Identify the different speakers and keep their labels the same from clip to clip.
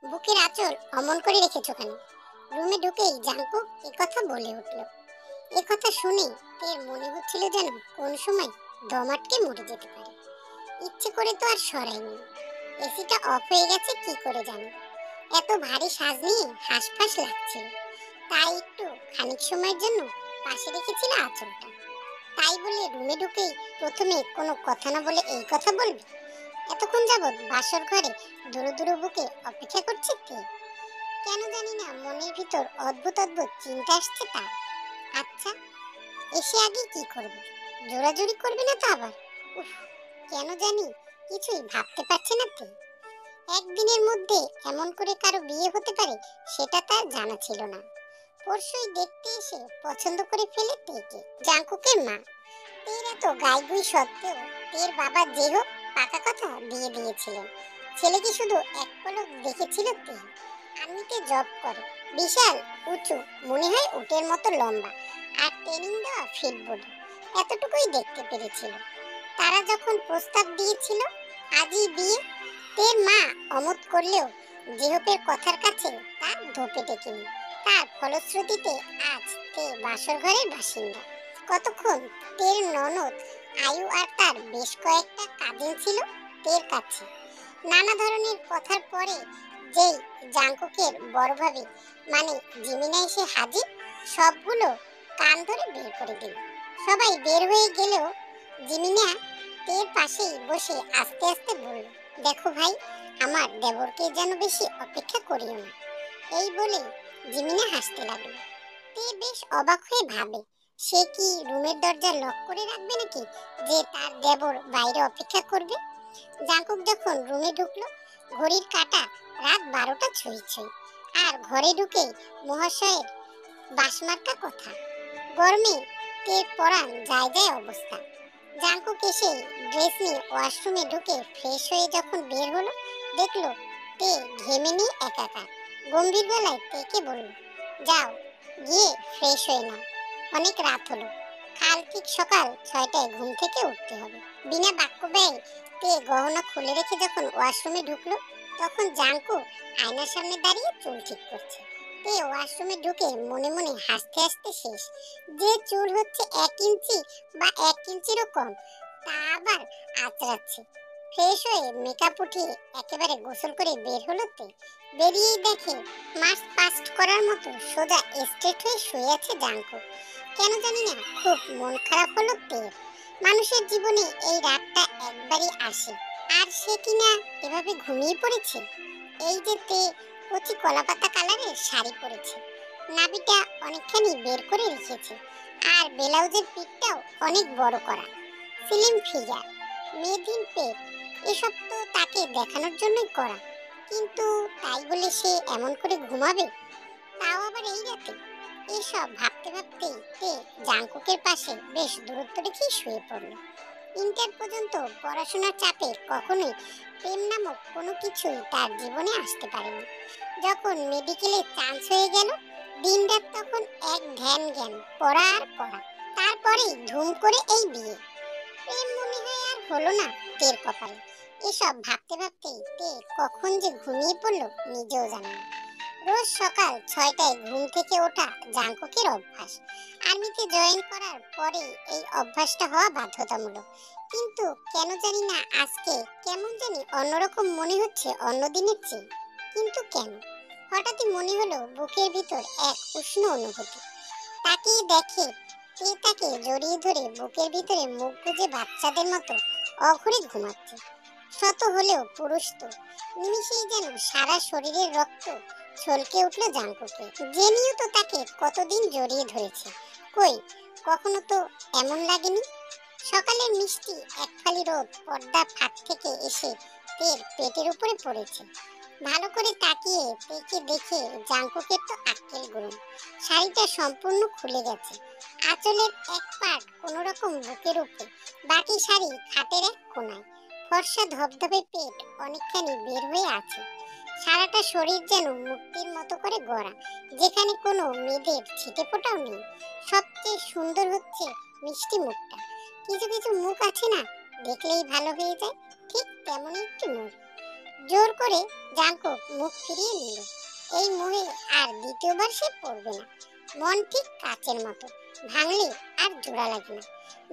Speaker 1: বুকের আঁচল অমন করে রেখেছো কেন? রুমে ঢুকেই জাঙ্কুক কথা বলে উঠল। কথা শুনে তের মনে হচ্ছিল যেন কোন সময় দম আটকে মরে যেতে পারে। ইচ্ছে করে তো আর সরাইনি, এসিটা অফ হয়ে গেছে কি করে জানি। এত ভারী সাজ নিয়ে হাঁসফাঁস লাগছিল, তাই একটু খানিক সময়ের জন্য পাশে রেখেছিল আঁচলটা। তাই বলে রুমে ঢুকেই প্রথমে কোনো কথা না বলে এই কথা বলবে? এতক্ষণ যাবৎ বাসর ঘরে দুরু দুরু বুকে অপেক্ষা করছে কে? কেন জানি না মনের ভিতর অদ্ভুত অদ্ভুত চিন্তা আসছে তার। আচ্ছা, এসে আগে কি করবে? জোরাজুরি করবে না তো আবার? উফ, কেন জানি কিছুই ভাবতে পারছে না তে। একদিনের মধ্যে এমন করে কারো বিয়ে হতে পারে সেটা তার জানা ছিল না। পরশুই দেখতে এসে পছন্দ করে ফেলে তেকে, জাঙ্কুকের মা। তের এত গাইগুই সত্ত্বেও তের বাবা যে হোক পাকা কথা দিয়ে দিয়েছিলেন। ছেলে কি শুধু এক পলক দেখেছিল তে? আর্মিতে জব করে, বিশাল উঁচু, মনে হয় উটের মতো লম্বা, আর ট্রেনিং দেওয়া ফিট বডি, এতটুকুই দেখতে পেরেছিল। তারা যখন প্রস্তাব দিয়েছিল আজই বিয়ে, তের মা অমত করলেও জেহপের কথার কাছে তার ধোপে টেকেনি। তার ফলশ্রুতিতে আজ তে বাসর ঘরের বাসিন্দা। কতক্ষণ তের ননদ আয়ু আর তার বেশ কয়েকটা কাজিন ছিল তের কাছে। নানা ধরনের কথার পরে যেই জাঙ্কুকের বড় ভাবি মানে জিমিনা এসে হাজির, সবগুলো কান ধরে বের করে দিল। সবাই বের হয়ে গেলেও জিমিনা তের পাশেই বসে আস্তে আস্তে বলল, দেখো ভাই, আমার দেবরকে যেন বেশি অপেক্ষা করিও না। এই বলে জিমিনা হাসতে লাগলো। তে বেশ অবাক হয়ে ভাবে, সে কি রুমের দরজা লক করে রাখবে নাকি যে তার দেবর বাইরে অপেক্ষা করবে? জাঙ্কুক যখন রুমে ঢুকলো, ঘড়ির কাঁটা রাত 12টা ছুঁইছে। আর ঘরে ঢুকে মহাশয়ের বাসমার্কা কথা। গরমে তের পরান যায় যায় অবস্থা। জাঙ্কুক এসে ড্রেস নিয়ে ওয়াশরুমে ঢুকে ফ্রেশ হয়ে যখন বের হলো, দেখলো তে ঘেমে নিয়ে একাকার। গম্ভীর গলায় তেকে বলল, যাও গিয়ে ফ্রেশ হয়ে নাও, অনেক রাত হলো, কাল ঠিক সকাল 6টায় ঘুম থেকে উঠতে হবে। বিনা বাক্য ব্যয়ে তে গহনা খুলে রেখে যখন ওয়াশরুমে ঢুকলো, তখন জাঙ্কুক আয়নার সামনে দাঁড়িয়ে চুল ঠিক করছে। তে ওয়াশরুমে ঢুকে মনে মনে হাসতে হাসতে শেষ। যে চুল হচ্ছে 1 ইঞ্চি বা 1 ইঞ্চিরও কম, তা আবার আঁচড়াচ্ছে। ফ্রেশ হয়ে মেকআপ উঠিয়ে একেবারে গোসল করে বের হলো তে। বেরিয়েই দেখে মার্চ পাস্ট করার মতো সোজা স্ট্রেট হয়ে শুয়ে আছে জাঙ্কুক। কেন জানি না খুব মন খারাপ হলো তের। মানুষের জীবনে এই রাতটা একবারই আসে, আর সে কিনা এভাবে ঘুমিয়ে পড়েছে। এই যে তে কচি কলাপাতা কালারের শাড়ি পরেছে, নাভিটা অনেকখানি বের করে রেখেছে, আর ব্লাউজের পিঠটাও অনেক বড় করা। স্লিম ফিগার, মেয়েদিন পেট, এসব তো তাকে দেখানোর জন্যই করা। কিন্তু তাই বলে সে এমন করে ঘুমাবে, তাও আবার এই রাতে? এসব ভাবতে ভাবতেই তে জাঙ্কুকের পাশে বেশ দূরত্ব রেখেই শুয়ে পড়ল। ইন্টার পর্যন্ত পড়াশোনার চাপে কখনোই প্রেম নামক কোনো কিছুই তার জীবনে আসতে পারেনি। যখন মেডিকেলে চান্স হয়ে গেল, দিনরাত তখন এক ধ্যান জ্ঞান, পড়া আর পড়া। তারপরেই ধুম করে এই বিয়ে। প্রেম মনে হয় আর হলো না তের কপালে। এসব ভাবতে ভাবতেই তে কখন যে ঘুমিয়ে পড়লো নিজেও জানে না। রোজ সকাল 6টায় ঘুম থেকে ওঠা জাঙ্কুকের অভ্যাস। আর্মিতে জয়েন করার পরে এই অভ্যাসটা হওয়া বাধ্যতামূলক। কিন্তু কেন জানি না আজকে কেমন জানি অন্যরকম মনে হচ্ছে অন্য দিনের চেয়ে। কিন্তু কেন? হঠাৎই মনে হলো বুকের ভিতর এক উষ্ণ অনুভূতি। তাকিয়ে দেখে কে তাকে জড়িয়ে ধরে বুকের ভিতরে মুখ গুজে বাচ্চাদের মতো অঘরে ঘুমাচ্ছে। শত হলেও পুরুষ তো। নিমিষেই যেন সারা শরীরের রক্ত ছলকে উঠল জাঙ্কুকে। জেনিও তো তাকে কতদিন জড়িয়ে ধরেছে, কই কখনো তো এমন লাগেনি। সকালের মিষ্টি এক ফালি রোদ পর্দা ফাঁক থেকে এসে তের পেটের উপরে পড়েছে। ভালো করে তাকিয়ে তেকে দেখে জাঙ্কুকের তো আক্কেল গুরুম। শাড়িটা সম্পূর্ণ খুলে গেছে, আঁচলের এক পাট কোনো রকম বুকের উপরে, বাকি শাড়ি খাটের এক কোনায়। ফর্সা ধবধবে পেট অনেকখানি বের হয়ে আছে। সারাটা শরীর যেন মূর্তির মতো করে গড়া, যেখানে কোনো মেয়েদের ছিটে ফোটাও নেই। সবচেয়ে সুন্দর হচ্ছে মিষ্টি মুখটা। কিছু কিছু মুখ আছে না, দেখলেই ভালো হয়ে যায়, ঠিক তেমনই একটি মুখ। জোর করে জাঙ্কুক মুখ ফিরিয়ে নিল। এই মোহে আর দ্বিতীয়বার সে পড়বে না। মন ঠিক কাচের মতো, ভাঙলে আর জোড়া লাগে না।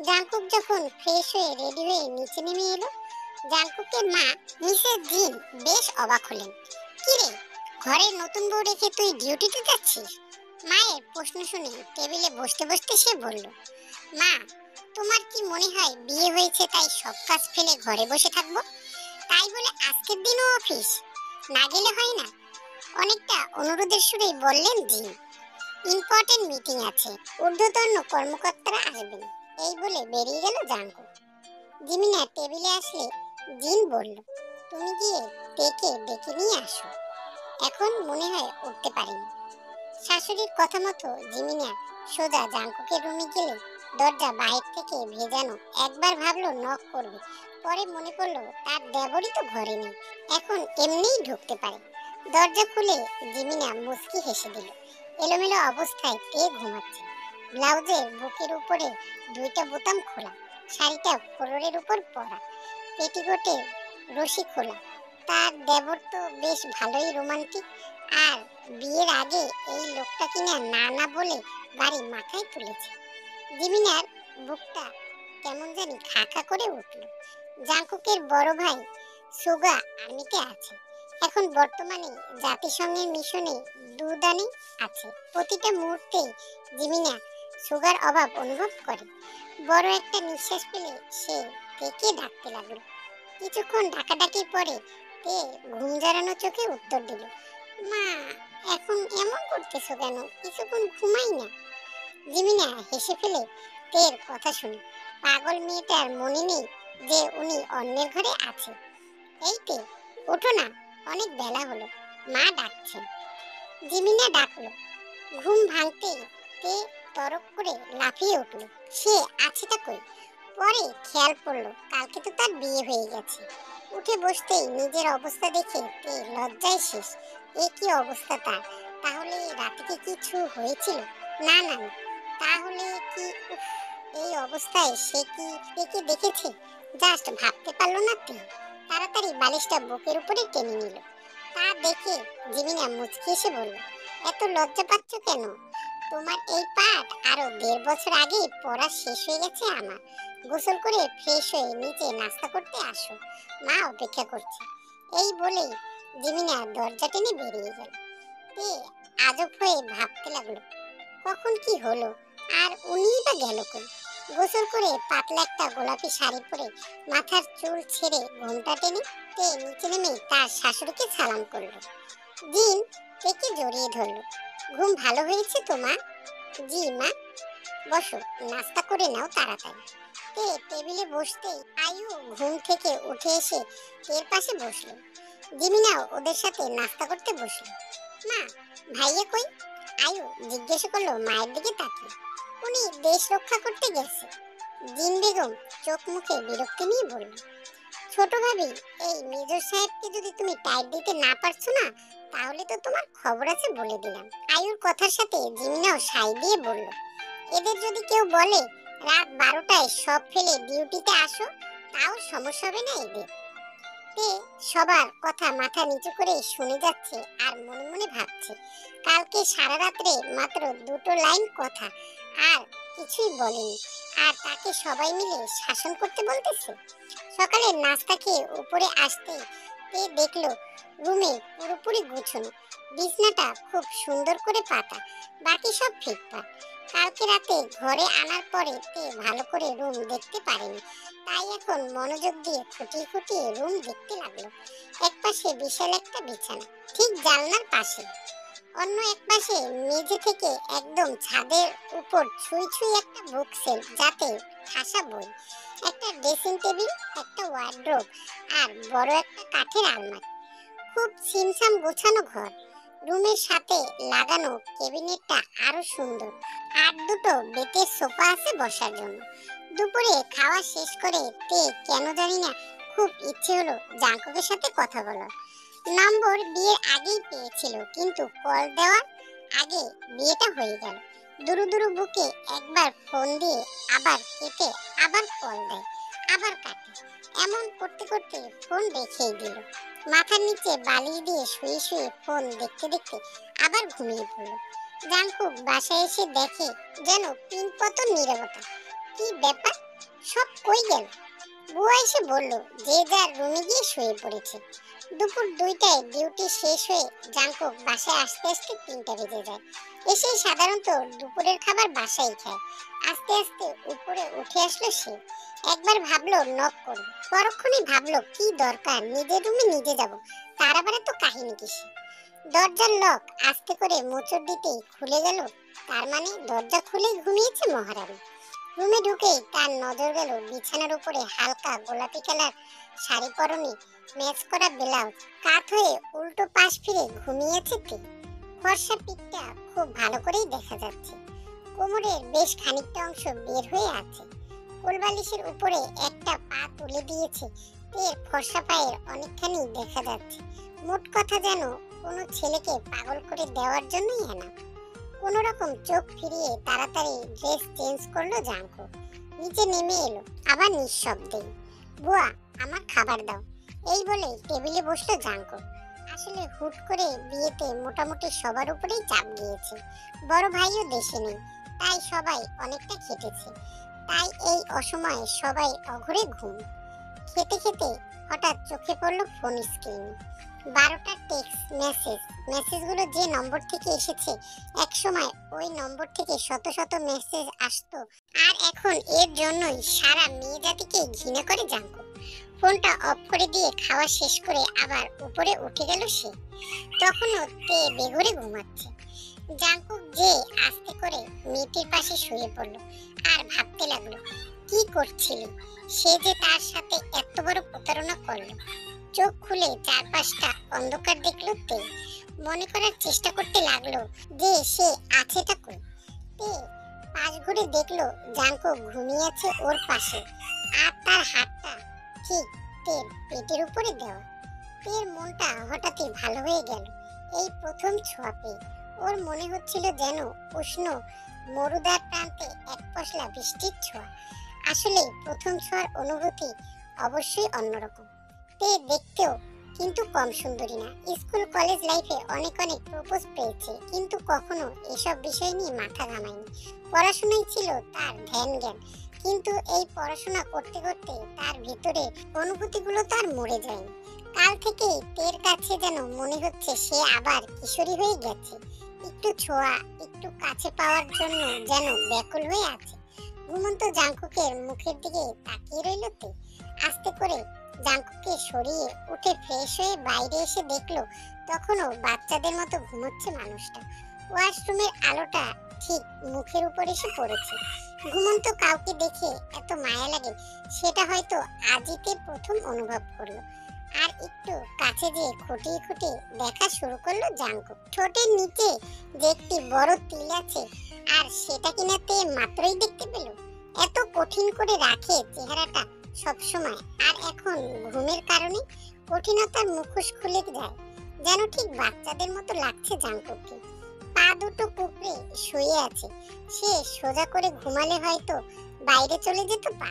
Speaker 1: জাঙ্কুক যখন ফ্রেশ হয়ে রেডি হয়ে নিচে নেমে এলো, জাঙ্কুকের মা মিসেস জিন বেশ অবাক হলেন। কিরে, ঘরে নতুন বউ রেখে তুই ডিউটিতে যাচ্ছিস? মায়ের প্রশ্ন শুনে টেবিলে বসতে বসতে সে বলল, মা, তোমার কি মনে হয় বিয়ে হয়েছে তাই সব কাজ ফেলে ঘরে বসে থাকবো? তাই বলে আজকের দিনও অফিস না গেলে হয় না? অনেকটা অনুরোধের সুরেই বললেন জিন। ইম্পর্টেন্ট মিটিং আছে, ঊর্ধ্বতন কর্মকর্তারা আসবেন, এই বলে বেরিয়ে গেল জাঙ্কুক। জিমিনা টেবিলে আসলে জিন বলল, তুমি গিয়ে তেকে ডেকে নিয়ে আসো, এখন মনে হয় উঠতে পারেনি। শাশুড়ির কথা মতো জিমিনা সোজা জাঙ্কুকের রুমে গেলে দরজা বাইরে থেকে ভেজানো। একবার ভাবলো নক করবে, পরে মনে পড়লো তার দেবরই তো ঘরে নেই, এখন এমনিই ঢুকতে পারে। দরজা খুলে জিমিনা মুচকি হেসে দিল। এলোমেলো অবস্থায় তে ঘুমাচ্ছে। ব্লাউজের বুকের উপরে দুইটা বোতাম খোলা, শাড়িটা ফ্লোরের উপর পরা, পেটিকোটের রশি খোলা। তার দেবর তো বেশ ভালোই রোমান্টিক, আর বিয়ের আগে এই লোকটা কিনা না না বলে বাড়ি মাথায় তুলেছে। জিমিনার বুকটা কেমন জানি খা খা করে উঠল। জাঙ্কুকের বড় ভাই সুগা আর্মিতে আছে, এখন বর্তমানে জাতিসংঘের মিশনে দুদানে আছে। প্রতিটা মুহূর্তে জিমিনা সুগার অভাব অনুভব করে। বড় একটা নিঃশ্বাস ফেলে সে তেকে ডাকতে লাগলো। কিছুক্ষণ ডাকাডাকির পরে তে ঘুম জড়ানো চোখে উত্তর দিল, মা, এখন এমন করতেছো কেন? কিছুক্ষণ ঘুমাই না। জিমিনা হেসে ফেলে তের কথা শুনে, পাগল মেয়েটার মনে নেই যে উনি অন্যের ঘরে আছে। এই তে, ওঠো না, অনেক বেলা হলো, মা ডাকছেন। জিমিনা ডাকলো। ঘুম ভাঙতেই তে তরক করে লাফিয়ে উঠল। সে আছেটা কই? পরে খেয়াল পড়লো কালকে তো তার বিয়ে হয়ে গেছে। উঠে বসতেই নিজের অবস্থা দেখে তে লজ্জায় শেষ। এ কি অবস্থা তার? তাহলে রাতে কি কিছু হয়েছিল? না না না, তাহলে কি উফ, এই অবস্থায় সে কি একে দেখেছে? জাস্ট ভাবতে পারলো না তে। তাড়াতাড়ি বালিশটা বুকের উপরে টেনে নিল। তা দেখে জিমিনা মুচকি এসে বলল, এত লজ্জা পাচ্ছ কেন? তোমার এই পাঠ আরো 1.5 বছর আগে পড়া শেষ হয়ে গেছে আমার। গোসল করে ফ্রেশ হয়ে নিচে নাস্তা করতে আসো, মা অপেক্ষা করছে। এই বলেই জিমিনা দরজা টেনে বেরিয়ে গেল। তে আজব হয়ে ভাবতে লাগলো, কখন কি হলো, আর উনিই বা গেল কই? গোসল করে পাতলা একটা গোলাপি শাড়ি পরে মাথার চুল ছেড়ে ঘোমটা টেনে তে নিচে নেমে তার শাশুড়িকে সালাম করলো। জিন তেকে জড়িয়ে ধরলো। ঘুম ভালো হয়েছে তো মা? জি মা। বসো, নাস্তা করে নাও তাড়াতাড়ি। তে টেবিলে বসতেই আয়ু ঘুম থেকে উঠে এসে তের পাশে বসলো। জিমিনাও ওদের সাথে নাস্তা করতে বসলো। মা, ভাইয়া কই? আয়ু জিজ্ঞেস করলো মায়ের দিকে তাকিয়ে। উনি দেশ রক্ষা করতে গেছে। জিন বেগম চোখ মুখে বিরক্তি নিয়ে বলল, ছোট ভাবি, এই মেজর সাহেবকে যদি তুমি টাইট দিতে না পারছো না, তাহলে তো তোমার খবর আছে বলে দিলাম। আয়ুর কথার সাথে জিমিনাও সাই দিয়ে বলল, এদের যদি কেউ বলে রাত 12টায় সব ফেলে ডিউটিতে আসো, তাও সমস্যা হবে না এদের। তে সবার কথা মাথা নিচু করে শুনে যাচ্ছে আর মনে মনে ভাবছে, কালকে সারা রাত্রে মাত্র 2টো লাইন কথা, আর কিছুই বলেনি, আর তাকে সবাই মিলে শাসন করতে বলতেছে। সকালে নাস্তা খেয়ে উপরে আসতেই তে দেখলো রুমে পুরোপুরি গুছানো, বিছনাটা খুব সুন্দর করে পাতা, বাকি সব ঠিকঠাক। কালকে রাতে ঘরে আনার পরে তে ভালো করে রুম দেখতে পারেনি, তাই এখন মনোযোগ দিয়ে খুঁটিয়ে খুঁটিয়ে রুম দেখতে লাগলো। এক পাশে বিশাল একটা বিছানা, ঠিক জানলার পাশে। অন্য এক পাশে মেঝে থেকে একদম ছাদের উপর ছুঁই ছুঁই একটা বুক সেলফ, যাতে ঠাসা বই, একটা ড্রেসিং টেবিল, একটা ওয়ার্ড্রোব, আর বড় একটা কাঠের আলমারি। খুব ছিমছাম গোছানো ঘর। রুমের সাথে লাগানো ক্যাবিনেটটা আরো সুন্দর, আর দুটো বেতের সোফা আছে বসার জন্য। দুপুরে খাওয়া শেষ করে তে কেন জানি না খুব ইচ্ছে হলো জাঙ্কুকের সাথে কথা বলার। নম্বর বিয়ের আগেই পেয়েছিল, কিন্তু কল দেওয়ার আগে বিয়েটা হয়ে গেল। দুরু দুরু বুকে একবার ফোন দিয়ে আবার কেটে আবার কল দেয়, আবার কাটে। এমন করতে করতে ফোন রেখেই দিল। মাথার নিচে বালিশ দিয়ে শুয়ে শুয়ে ফোন দেখতে দেখতে আবার ঘুমিয়ে পড়ল। জাংকুক বাসায় এসে দেখে যেন পিনপতন নীরবতা। কি ব্যাপার, সব কই গেল? বুয়া এসে বলল যে যার রুমে গিয়ে শুয়ে পড়েছে। দুপুর 2টায় ডিউটি শেষ হয়ে জাংকুক বাসায় আসতে আসতে 3টা বেজে যায়। এসেই সাধারণত দুপুরের খাবার বাসায় খায়। আস্তে আস্তে উপরে উঠে আসলো সে। একবার ভাবলো নক করবে, পরক্ষণই ভাবলো কি দরকার, নিজের রুমে নিজে যাব, তার আবার তো কাহিনী কিসে। দরজার লক আস্তে করে মোচড় দিতেই খুলে গেল। তার মানে দরজা খুলে ঘুমিয়েছে মহারানী। রুমে ঢুকেই তার নজর গেল বিছানার উপরে হালকা গোলাপি কালার শাড়ি পরনে ম্যাচ করা ব্লাউজ, কাত হয়ে উল্টো পাশ ফিরে ঘুমিয়েছে তে। ফর্সা পিঠটা খুব ভালো করেই দেখা যাচ্ছে। কোমরের বেশ খানিকটা অংশ বের হয়ে আছে। কোলবালিশের উপরে একটা পা তুলে দিয়েছে। তের ফর্সা পায়ের অনেকখানি দেখা যাচ্ছে। মোট কথা যেন কোনো ছেলেকে পাগল করে দেওয়ার জন্যই এনা। কোনো রকম চোখ ফিরিয়ে তাড়াতাড়ি ড্রেস চেঞ্জ করলো জাংকুক। নিচে নেমে এলো আবার নিঃশব্দে। বুয়া, আমার খাবার দাও, এই বলে টেবিলে বসলো জাংকুক। আসলে হুট করে বিয়েতে মোটামুটি সবার উপরেই চাপ গিয়েছে। বড় ভাইও দেশে নেই, তাই সবাই অনেকটা খেটেছে। তাই এই অসময়ে সবাই অঘরে ঘুম। খেতে খেতে হঠাৎ চোখে পড়লো ফোন স্ক্রিনে 12টা টেক্সট মেসেজগুলো যে নম্বর থেকে এসেছে, এক সময় ওই নম্বর থেকে শত শত মেসেজ আসতো, আর এখন এর জন্যই সারা মেয়ে জাতিকে ঘৃণা করে জাংকুক। ফোনটা অফ করে দিয়ে খাওয়া শেষ করে আবার উপরে উঠে গেল সে। তখনও তে বেঘরে ঘুমাচ্ছে। জাংকুক যে আস্তে করে মেয়েটির পাশে শুয়ে পড়লো আর ভাবতে লাগলো কি করছিল সে, যে তার সাথে এত বড় প্রতারণা করলো। চোখ খুলে চারপাশটা অন্ধকার দেখলো তে। মনে করার চেষ্টা করতে লাগলো যে সে আছেটা কই। তে পাশ ঘুরে দেখলো জাংকুক ঘুমিয়ে আছে ওর পাশে, আর তার হাতটা ঠিক তের পেটের উপরে দেওয়া। তের মনটা হঠাৎই ভালো হয়ে গেল এই প্রথম ছোঁয়া পেয়ে। ওর মনে হচ্ছিল যেন উষ্ণ মরুদার প্রান্তে এক পশলা বৃষ্টির ছোঁয়া। আসলে প্রথম ছোঁয়ার অনুভূতি অবশ্যই অন্যরকম। তে দেখতেও কিন্তু কম সুন্দরী না। স্কুল কলেজ লাইফে অনেক অনেক প্রপোজ পেয়েছে, কিন্তু কখনো এসব বিষয় নিয়ে মাথা ঘামায়নি। পড়াশোনাই ছিল তার ধ্যান জ্ঞান, কিন্তু এই পড়াশোনা করতে করতে তার ভিতরে অনুভূতিগুলো তার মরে যায়নি। কাল থেকেই তের কাছে যেন মনে হচ্ছে সে আবার কিশোরী হয়ে গেছে। একটু ছোঁয়া, একটু কাছে পাওয়ার জন্য যেন ব্যাকুল হয়ে আছে। ঘুমন্ত জাংকুকের মুখের দিকে তাকিয়ে রইল তে। আস্তে করে জাংকুককে সরিয়ে উঠে ফ্রেশ হয়ে বাইরে এসে দেখলো তখনও বাচ্চাদের মতো ঘুমোচ্ছে মানুষটা। ওয়াশরুমের আলোটা ঠিক মুখের উপর এসে পড়েছে। ঘুমন্ত কাউকে দেখে এত মায়া লাগে সেটা হয়তো আজইতে প্রথম অনুভব করলো। আর একটু কাছে যেয়ে খুঁটিয়ে খুঁটিয়ে দেখা শুরু করলো জাংকুক। ঠোঁটের নিচে যে একটি বড় তিল আছে, আর সেটা কিনা তে মাত্রই দেখতে পেল। এত কঠিন করে রাখে চেহারাটা সব সময়, আর এখন ঘুমের কারণে কঠিনতার মুখোশ খুলে যায়। যেন ঠিক বাচ্চাদের মতো লাগছে জাংকুককে। পা দুটো কুকড়ে শুয়ে আছে। সে সোজা করে ঘুমালে হয়তো বাইরে চলে যেত পা।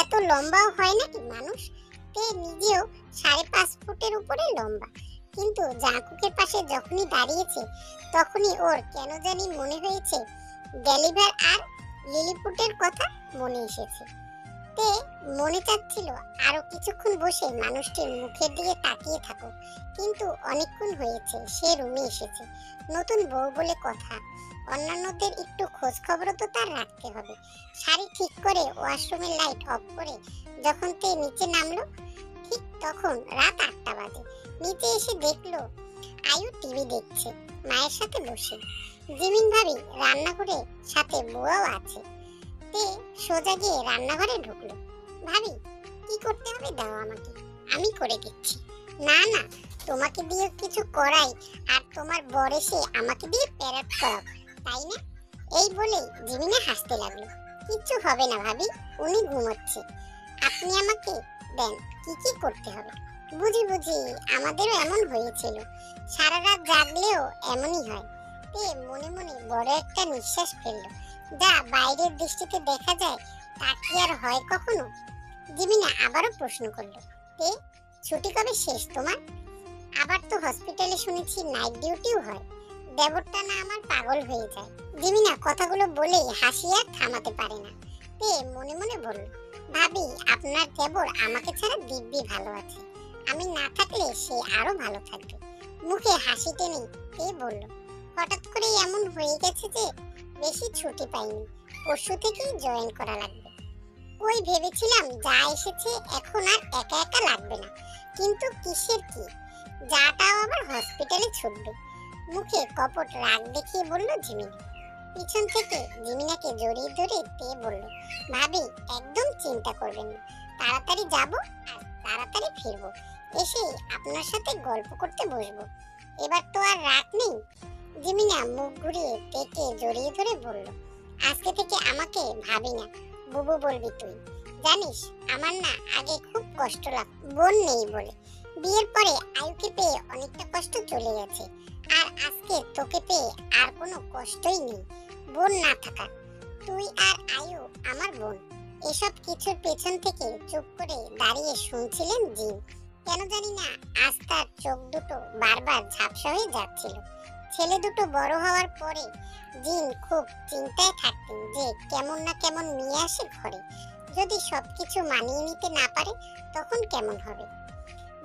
Speaker 1: এত লম্বাও হয় নাকি মানুষ? তে নিজেও 5.5 ফুটের উপরে লম্বা, কিন্তু জাংকুকের পাশে যখনই দাঁড়িয়েছে তখনই ওর কেন জানি মনে হয়েছে ডেলিভার আর লিলিপুটের কথা মনে এসেছে। তে মনে চাচ্ছিল আরো কিছুক্ষণ বসে মানুষটির মুখের দিকে তাকিয়ে থাকুক, কিন্তু অনেকক্ষণ হয়েছে সে রুমে এসেছে। নতুন বউ বলে কথা, অন্যান্যদের একটু খোঁজ খবরও তো তার রাখতে হবে। শাড়ি ঠিক করে ওয়াশরুমের লাইট অফ করে যখন তে নিচে নামলো, ঠিক তখন রাত 8টা বাজে। নিচে এসে দেখলো আয়ু টিভি দেখছে মায়ের সাথে বসে। জিমিন ভাবি রান্নাঘরে সাথে বুয়াও আছে। তে সোজা গিয়ে রান্নাঘরে ঢুকলো। ভাবি, কি করতে হবে দাও আমাকে, আমি করে দিচ্ছি। না না, তোমাকে দিয়ে কিছু করাই আর তোমার বর এসে আমাকে দিয়ে প্যারাট করাও, তাই না? এই বলে জিমিনা হাসতে লাগলো। কিচ্ছু হবে না ভাবি, উনি ঘুমোচ্ছে, আপনি আমাকে দেন কি কি করতে হবে। বুঝি বুঝি, আমাদেরও এমন হয়েছিল, সারা রাত জাগলেও এমনই হয়। তে মনে মনে বড় একটা নিঃশ্বাস ফেললো। যা বাইরের দৃষ্টিতে দেখা যায় তা কি আর হয় কখনো? জিমিনা আবারও প্রশ্ন করলো, তে ছুটি কবে শেষ তোমার? আবার তো হসপিটালে শুনেছি নাইট ডিউটিও হয়। দেবরটা না আমার পাগল হয়ে যায়। জিমিনা কথাগুলো বলেই হাসি আর থামাতে পারে না। তে মনে মনে বলল, ভাবি আপনার দেবর আমাকে ছাড়া দিব্যি ভালো আছে। আমি না থাকলে সে আরো ভালো থাকবে। মুখে হাসি টেনে তে বলল, হঠাৎ করে এমন হয়ে গেছে যে বেশি ছুটি পাইনি, পরশু থেকেই জয়েন করা লাগবে। ওই ভেবেছিলাম যা এসেছে এখন আর একা একা লাগবে না, কিন্তু কিসের কি, যাটাও আবার হসপিটালে ছুটবে। মুখে কপট রাগ দেখিয়ে বলল জিমিনা। পিছন থেকে জিমিনাকে জড়িয়ে ধরে তে বলল, ভাবি একদম চিন্তা করবেন না, তাড়াতাড়ি যাব আর তাড়াতাড়ি ফিরবো, এসে আপনার সাথে গল্প করতে বসবো। এবার তো আর রাগ নেই। জিমিনা মুখ ঘুরিয়ে তেকে জড়িয়ে ধরে বলল, আজকে থেকে আমাকে ভাবি না, বুবু বলবি তুই। জানিস আমার না আগে খুব কষ্ট লাগতো বোন নেই বলে। বিয়ের পরে আয়ুকে পেয়ে অনেকটা কষ্ট চলে গেছে, আর আজকে তোকে পেয়ে আর কোনো কষ্টই নেই বোন না থাকা। তুই আর আয়ু আমার বোন। এসব কিছুর পেছন থেকে চুপ করে দাঁড়িয়ে শুনছিলেন জিন। কেন জানি না আজ তার চোখ দুটো বারবার ঝাপসা হয়ে যাচ্ছিল। ছেলে দুটো বড় হওয়ার পরে জিন খুব চিন্তায় থাকতেন যে কেমন না কেমন নিয়ে আসে ঘরে, যদি সবকিছু মানিয়ে নিতে না পারে তখন কেমন হবে।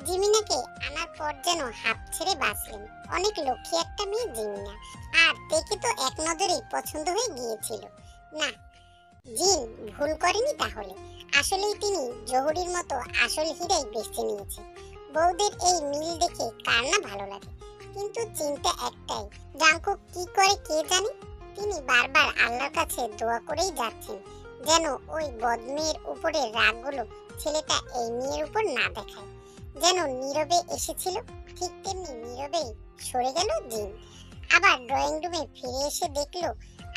Speaker 1: জিমিনাকে আনার পর যেন হাঁপ ছেড়ে বাঁচলেন। অনেক লক্ষ্মী একটা মেয়ে জিমিনা, আর দেখে তো এক নজরেই পছন্দ হয়ে গিয়েছিল। না, জিন ভুল করেনি তাহলে। আসলেই তিনি জহুরির মতো আসল হীরাই বেছে নিয়েছে। বউদের এই মিল দেখে কার না ভালো লাগে, কিন্তু চিন্তা একটাই, জাঙ্কুক কি করে কে জানে। তিনি বারবার আল্লাহর কাছে দোয়া করেই যাচ্ছেন যেন ওই বদমেয়ের উপরে রাগগুলো ছেলেটা এই মেয়ের উপর না দেখায়। যেন নীরবে এসেছিল ঠিক তেমনি নীরবেই সরে গেল জিন। আবার ড্রয়িং রুমে ফিরে এসে দেখলো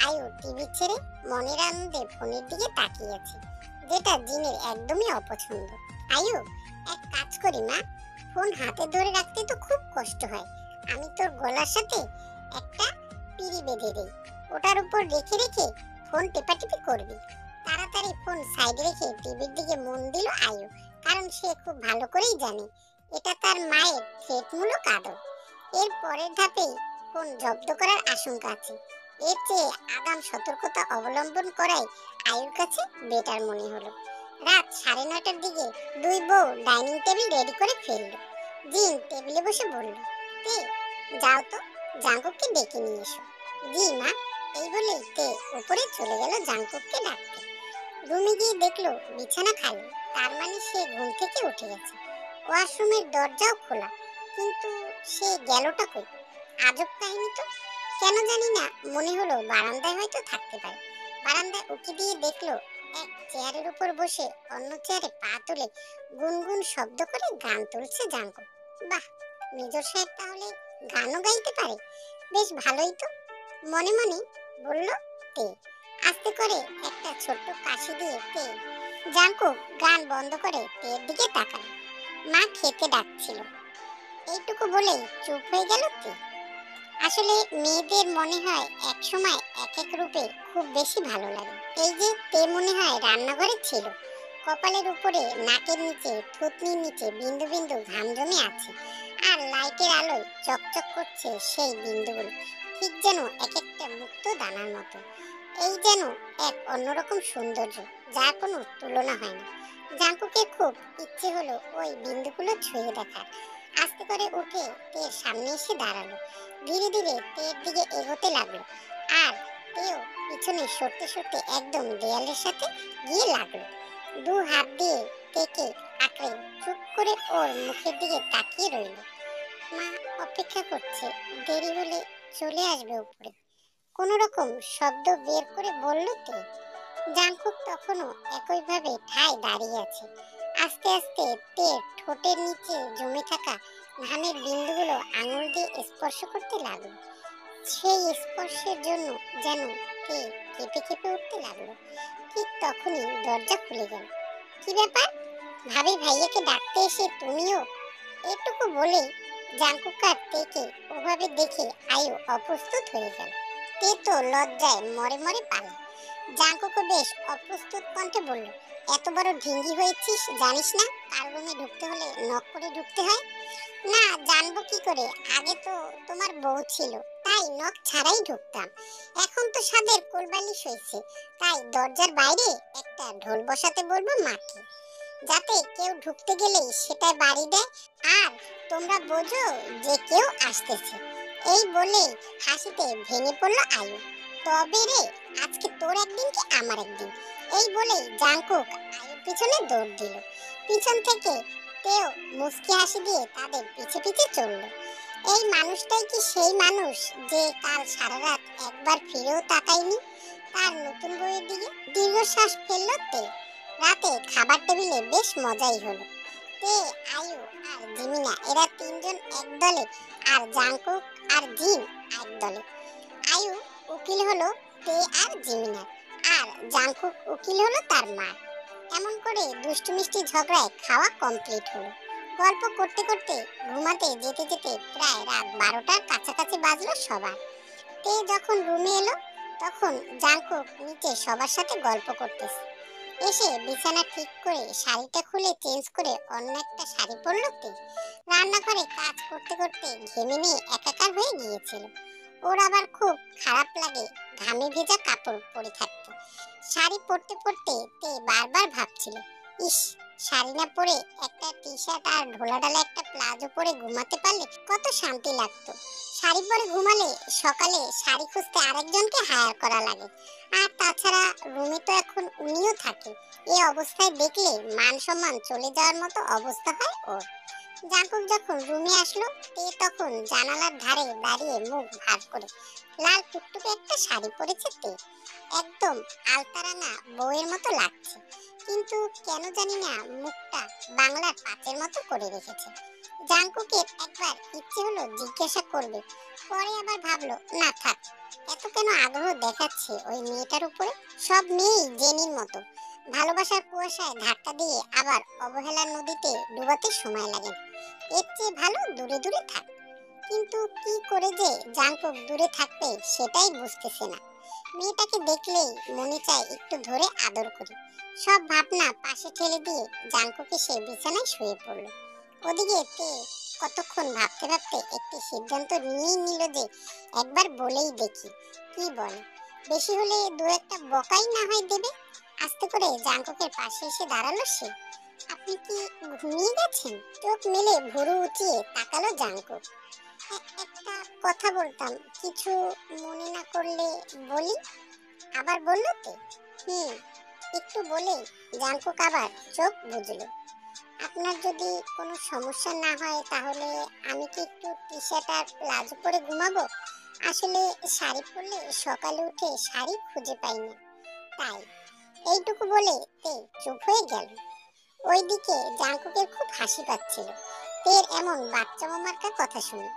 Speaker 1: আয়ু টিভি ছেড়ে মনের আনন্দে ফোনের দিকে তাকিয়েছে, যেটা জিনের একদমই অপছন্দ। আয়ু, এক কাজ করি মা, ফোন হাতে ধরে রাখতে তো খুব কষ্ট হয়, আমি তোর গলার সাথে একটা পিড়ি বেঁধে দেই, ওটার উপর রেখে রেখে ফোন টেপাটিপি করবি। তাড়াতাড়ি ফোন সাইডে রেখে টিভির দিকে মন দিল আয়ু, কারণ সে খুব ভালো করেই জানে এটা তার মায়ের থ্রেটমূলক আদর। এর পরের ধাপেই ফোন জব্দ করার আশঙ্কা আছে। এর চেয়ে আগাম সতর্কতা অবলম্বন করাই আয়ুর কাছে বেটার মনে হলো। রাত 9:30টার দিকে দুই বউ ডাইনিং টেবিল রেডি করে ফেললো। জিন টেবিলে বসে বলল, তে যাও তো জাঙ্কুককে ডেকে নিয়ে এসো। জি মা, এই বলেই তে উপরে চলে গেল জাঙ্কুককে ডাকতে। রুমে গিয়ে দেখলো বিছানা খালি, তার মানে সে ঘুম থেকে উঠে গেছে। ওয়াশরুমের দরজাও খোলা, কিন্তু সে গেলটা কই? আজব কাহিনী তো। কেন জানি না মনে হলো বারান্দায় হয়তো থাকতে পারে। বারান্দায় উকি দিয়ে দেখলো এক চেয়ারের উপর বসে অন্য চেয়ারে পা তুলে গুনগুন শব্দ করে গান তুলছে জাঙ্কুক। বাহ, মেজর সাহেব তাহলে গানও গাইতে পারে, বেশ ভালোই তো, মনে মনে বলল তে। আস্তে করে একটা ছোট্ট কাশি দিয়ে তে জাঙ্কুক গান বন্ধ করে তের দিকে তাকালো। মা খেতে ডাকছিল, এইটুকু বলেই চুপ হয়ে গেল তে। আসলে মেয়েদের মনে হয় এক সময় এক এক রূপে খুব বেশি ভালো লাগে। এই যে তে মনে হয় রান্নাঘরে ছিল, কপালের উপরে নাকের নিচে থুতনির নিচে বিন্দু বিন্দু ঘাম জমে আছে, আর লাইটের আলোয় চকচক করছে সেই বিন্দুগুলো, ঠিক যেন এক একটা মুক্ত দানার মতো। এই যেন এক অন্যরকম সৌন্দর্য, যার কোনো তুলনা হয় না। জাঙ্কুকের খুব ইচ্ছে হলো ওই বিন্দুগুলো ছুঁয়ে দেখার। আস্তে করে উঠে তের সামনে এসে দাঁড়ালো, ধীরে ধীরে তের দিকে এগোতে লাগলো, আর তেও পিছনে সরতে সরতে একদম দেয়ালের সাথে গিয়ে লাগলো। দু হাত দিয়ে তেকে আঁকড়ে চুপ করে ওর মুখের দিকে তাকিয়ে রইল। মা অপেক্ষা করছে, দেরি হলে চলে আসবে উপরে, কোন রকম শব্দ বের করে বলল তে। জাঙ্কুক তখনও একইভাবে ঠায় দাঁড়িয়ে আছে। আস্তে আস্তে তের ঠোঁটের নিচে জমে থাকা ঘামের বিন্দুগুলো আঙুল দিয়ে স্পর্শ করতে লাগলো। সেই স্পর্শের জন্য যেন তে কেঁপে কেঁপে উঠতে লাগলো। ঠিক তখনই দরজা খুলে গেল। কি ব্যাপার ভাবি, ভাইয়াকে ডাকতে এসে তুমিও? এটুকু বলেই জাঙ্কুক আর তেকে ওভাবে দেখে আয়ু অপ্রস্তুত হয়ে গেল। তে তো লজ্জায় মরে মরে পালায়। জাঙ্কুকও বেশ অপ্রস্তুত কণ্ঠে বলল, এত বড় ঢিঙ্গি হয়েছিস জানিস না কার রুমে ঢুকতে হলে নক করে ঢুকতে হয়? না, জানবো কি করে, আগে তো তোমার বউ ছিল, তাই নখ ছাড়াই ঢুকতাম। এখন তো সাদের কোলবালিশ হয়েছে, তাই দরজার বাইরে একটা ঢোল বসাতে বলবো মাকে, যাতে কেউ ঢুকতে গেলেই সেটাই বাড়ি দেয় আর তোমরা বোঝো যে কেউ আসতেছে। এই বলে হাসিতে ভেঙে পড়ল আয়ু। তবে রে, আজকে তোর একদিন কি আমার একদিন। এই বলেই জাংকুক আয়ুর পিছনে দৌড় দিল। পিছন থেকে তেও মুচকি হাসি দিয়ে তাদের পিছে পিছে চলল। এই মানুষটাই কি সেই মানুষ যে কাল সারা রাত একবার ফিরেও তাকায়নি তার নতুন বইয়ের দিকে? দীর্ঘশ্বাস ফেলল তে। রাতে খাবার টেবিলে বেশ মজাই হলো। তে, আয়ু আর জিমিনা এরা তিনজন এক দলে আর জাংকুক আর জিন এক দলে। আয়ু উকিল হলো তে আর জিমিনার, আর জাংকুক উকিল হলো তার মা। এমন করে দুষ্টু মিষ্টি ঝগড়ায় খাওয়া কমপ্লিট হলো। গল্প করতে করতে ঘুমাতে যেতে যেতে প্রায় রাত 12টার কাছাকাছি বাজলো সবার। তে যখন রুমে এলো তখন জাংকুক নিচে সবার সাথে গল্প করতেছে। এসে বিছানা ঠিক করে শাড়িটা খুলে চেঞ্জ করে অন্য একটা শাড়ি পরলো তে। রান্নাঘরে কাজ করতে করতে ঘেমে নিয়ে একাকার হয়ে গিয়েছিল। ওর আবার খুব খারাপ লাগে ঘামে ভেজা কাপড় পরে থাকতে। শাড়ি পরতে পরতে তে বারবার ভাবছিল, ইস, শাড়ি না পরে একটা টি শার্ট আর ঢোলাঢালা একটা প্লাজো পরে ঘুমাতে পারলে কত শান্তি লাগতো। শাড়ি পরে ঘুমালে সকালে শাড়ি খুঁজতে আরেকজনকে হায়ার করা লাগে। আর তাছাড়া রুমে তো এখন উনিও থাকে। এই অবস্থায় দেখলে মান সম্মান চলে যাওয়ার মতো অবস্থা হয় ওর। জাঙ্কুক যখন রুমে আসলো তে তখন জানালার ধারে দাঁড়িয়ে মুখ ভার করে। লাল টুকটুকে একটা শাড়ি পরেছে তে, একদম আলতারাঙা বউয়ের মতো লাগছে, কিন্তু কেন জানি না মুখটা বাংলার পাঁচের মতো করে রেখেছে। জাঙ্কুকের একবার ইচ্ছে হলো জিজ্ঞাসা করবে, পরে আবার ভাবলো না থাক, এত কেন আগ্রহ দেখাচ্ছে ওই মেয়েটার উপরে। সব মেয়েই জেনির মতো ভালোবাসার কুয়াশায় ধাক্কা দিয়ে আবার অবহেলার নদীতে ডুবাতে সময় লাগে। এর চেয়ে ভালো দূরে দূরে থাক। কিন্তু কি করে যে জাঙ্কুক দূরে থাকবে সেটাই বুঝতেছে না। মেয়েটাকে দেখলেই মনে চায় একটু ধরে আদর করি। সব ভাবনা পাশে ঠেলে দিয়ে জাঙ্কুকে সে বিছানায় শুয়ে পড়ল। ওদিকে তে কতক্ষণ ভাবতে ভাবতে একটি সিদ্ধান্ত নিয়েই নিল যে একবার বলেই দেখি কি বলে। বেশি হলে দু একটা বকাই না হয় দেবে। আস্তে করে জাঙ্কুকের পাশে এসে দাঁড়ালো সে। আপনি কি ঘুমিয়ে গেছেন? চোখ মেলে ভুরু উঁচিয়ে তাকালো জাঙ্কুক। একটা কথা বলতাম, কিছু মনে না করলে বলি। আবার বললো তো একটু বলে জাঙ্কুক আবার চোখ বুঝলো। আপনার যদি কোনো সমস্যা না হয় তাহলে আমি কি একটু টি শার্ট আর প্লাজো পরে ঘুমাবো? আসলে শাড়ি পরলে সকালে উঠে শাড়ি খুঁজে পাই না, তাই। এইটুকু বলে তে চুপ হয়ে গেল। ওইদিকে জাঙ্কুকের খুব হাসি পাচ্ছিল তের এমন বাচ্চা মামার্কা কথা শুনে।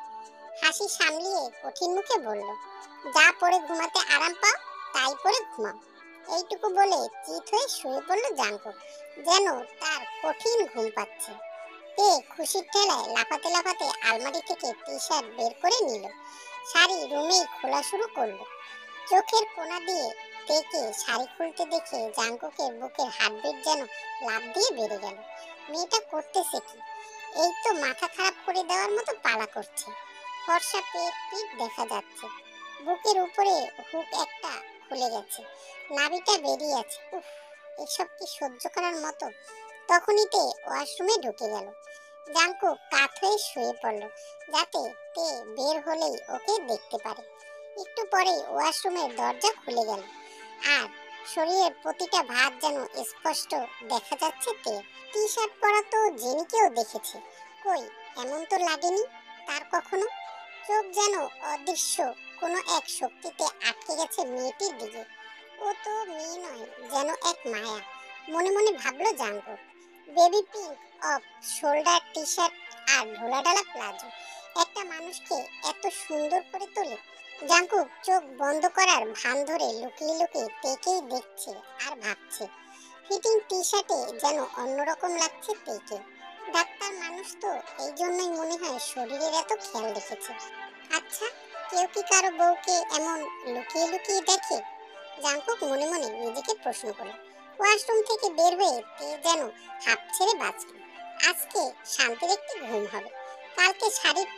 Speaker 1: হাসি সামলিয়ে কঠিন মুখে বলল, যা পরে ঘুমাতে আরাম পাও তাই পরে ঘুমাও। এইটুকু বলে চিত হয়ে শুয়ে পড়ল জাঙ্কুক, যেন তার কঠিন ঘুম পাচ্ছে। তে খুশির ঠেলায় লাফাতে লাফাতে আলমারি থেকে টি শার্ট বের করে নিল। শাড়ি রুমেই খোলা শুরু করলো। চোখের কোণা দিয়ে তেকে শাড়ি খুলতে দেখে জাঙ্কুকের বুকের হার্টবিট যেন লাফ দিয়ে বেড়ে গেল। মেয়েটা করতেছে কি? এই তো মাথা খারাপ করে দেওয়ার মতো পালা করছে। ফর্সা পেট পিঠ দেখা যাচ্ছে, বুকের উপরে হুক একটা খুলে গেছে, নাভিটা বেরিয়ে আছে। উফ, এসব কি সহ্য করার মতো? তখনই তে ওয়াশরুমে ঢুকে গেল। জাঙ্কুক কাত হয়ে শুয়ে পড়ল, যাতে তে বের হলেই ওকে দেখতে পারে। একটু পরে ওয়াশরুমের দরজা খুলে গেল, আর শরীরের প্রতিটা ভাঁজ যেন স্পষ্ট দেখা যাচ্ছে তে। টি শার্ট পরা তো জেনিকেও দেখেছে, কই এমন তো লাগেনি তার কখনো। চোখ যেন অদৃশ্য কোনো এক শক্তিতে আটকে গেছে মেয়েটির দিকে। ও তো মেয়ে নয়, যেন এক মায়া, মনে মনে ভাবলো Jungkook. Baby pink off shoulder T shirt আর ঢোলাঢালা প্লাজো একটা মানুষকে এত সুন্দর করে তোলে। জাঙ্কুক চোখ বন্ধ করার ভান ধরে লুকিয়ে লুকিয়ে তেকেই দেখছে আর ভাবছে। ফিটিং টি শার্টে যেন অন্যরকম লাগছে তেকে। ডাক্তার মানুষ তো, এই জন্যই মনে হয় শরীরের এত খেয়াল রেখেছে। আচ্ছা, কেউ কি কারো বউকে এমন লুকিয়ে লুকিয়ে দেখে? জাংকুক মনে মনে নিজেকে প্রশ্ন করল। ওয়াশরুম থেকে বের হয়ে তে যেন হাঁপ ছেড়ে বাঁচল। আজকে শান্তির একটি ঘুম হবে। কালকে শাড়ির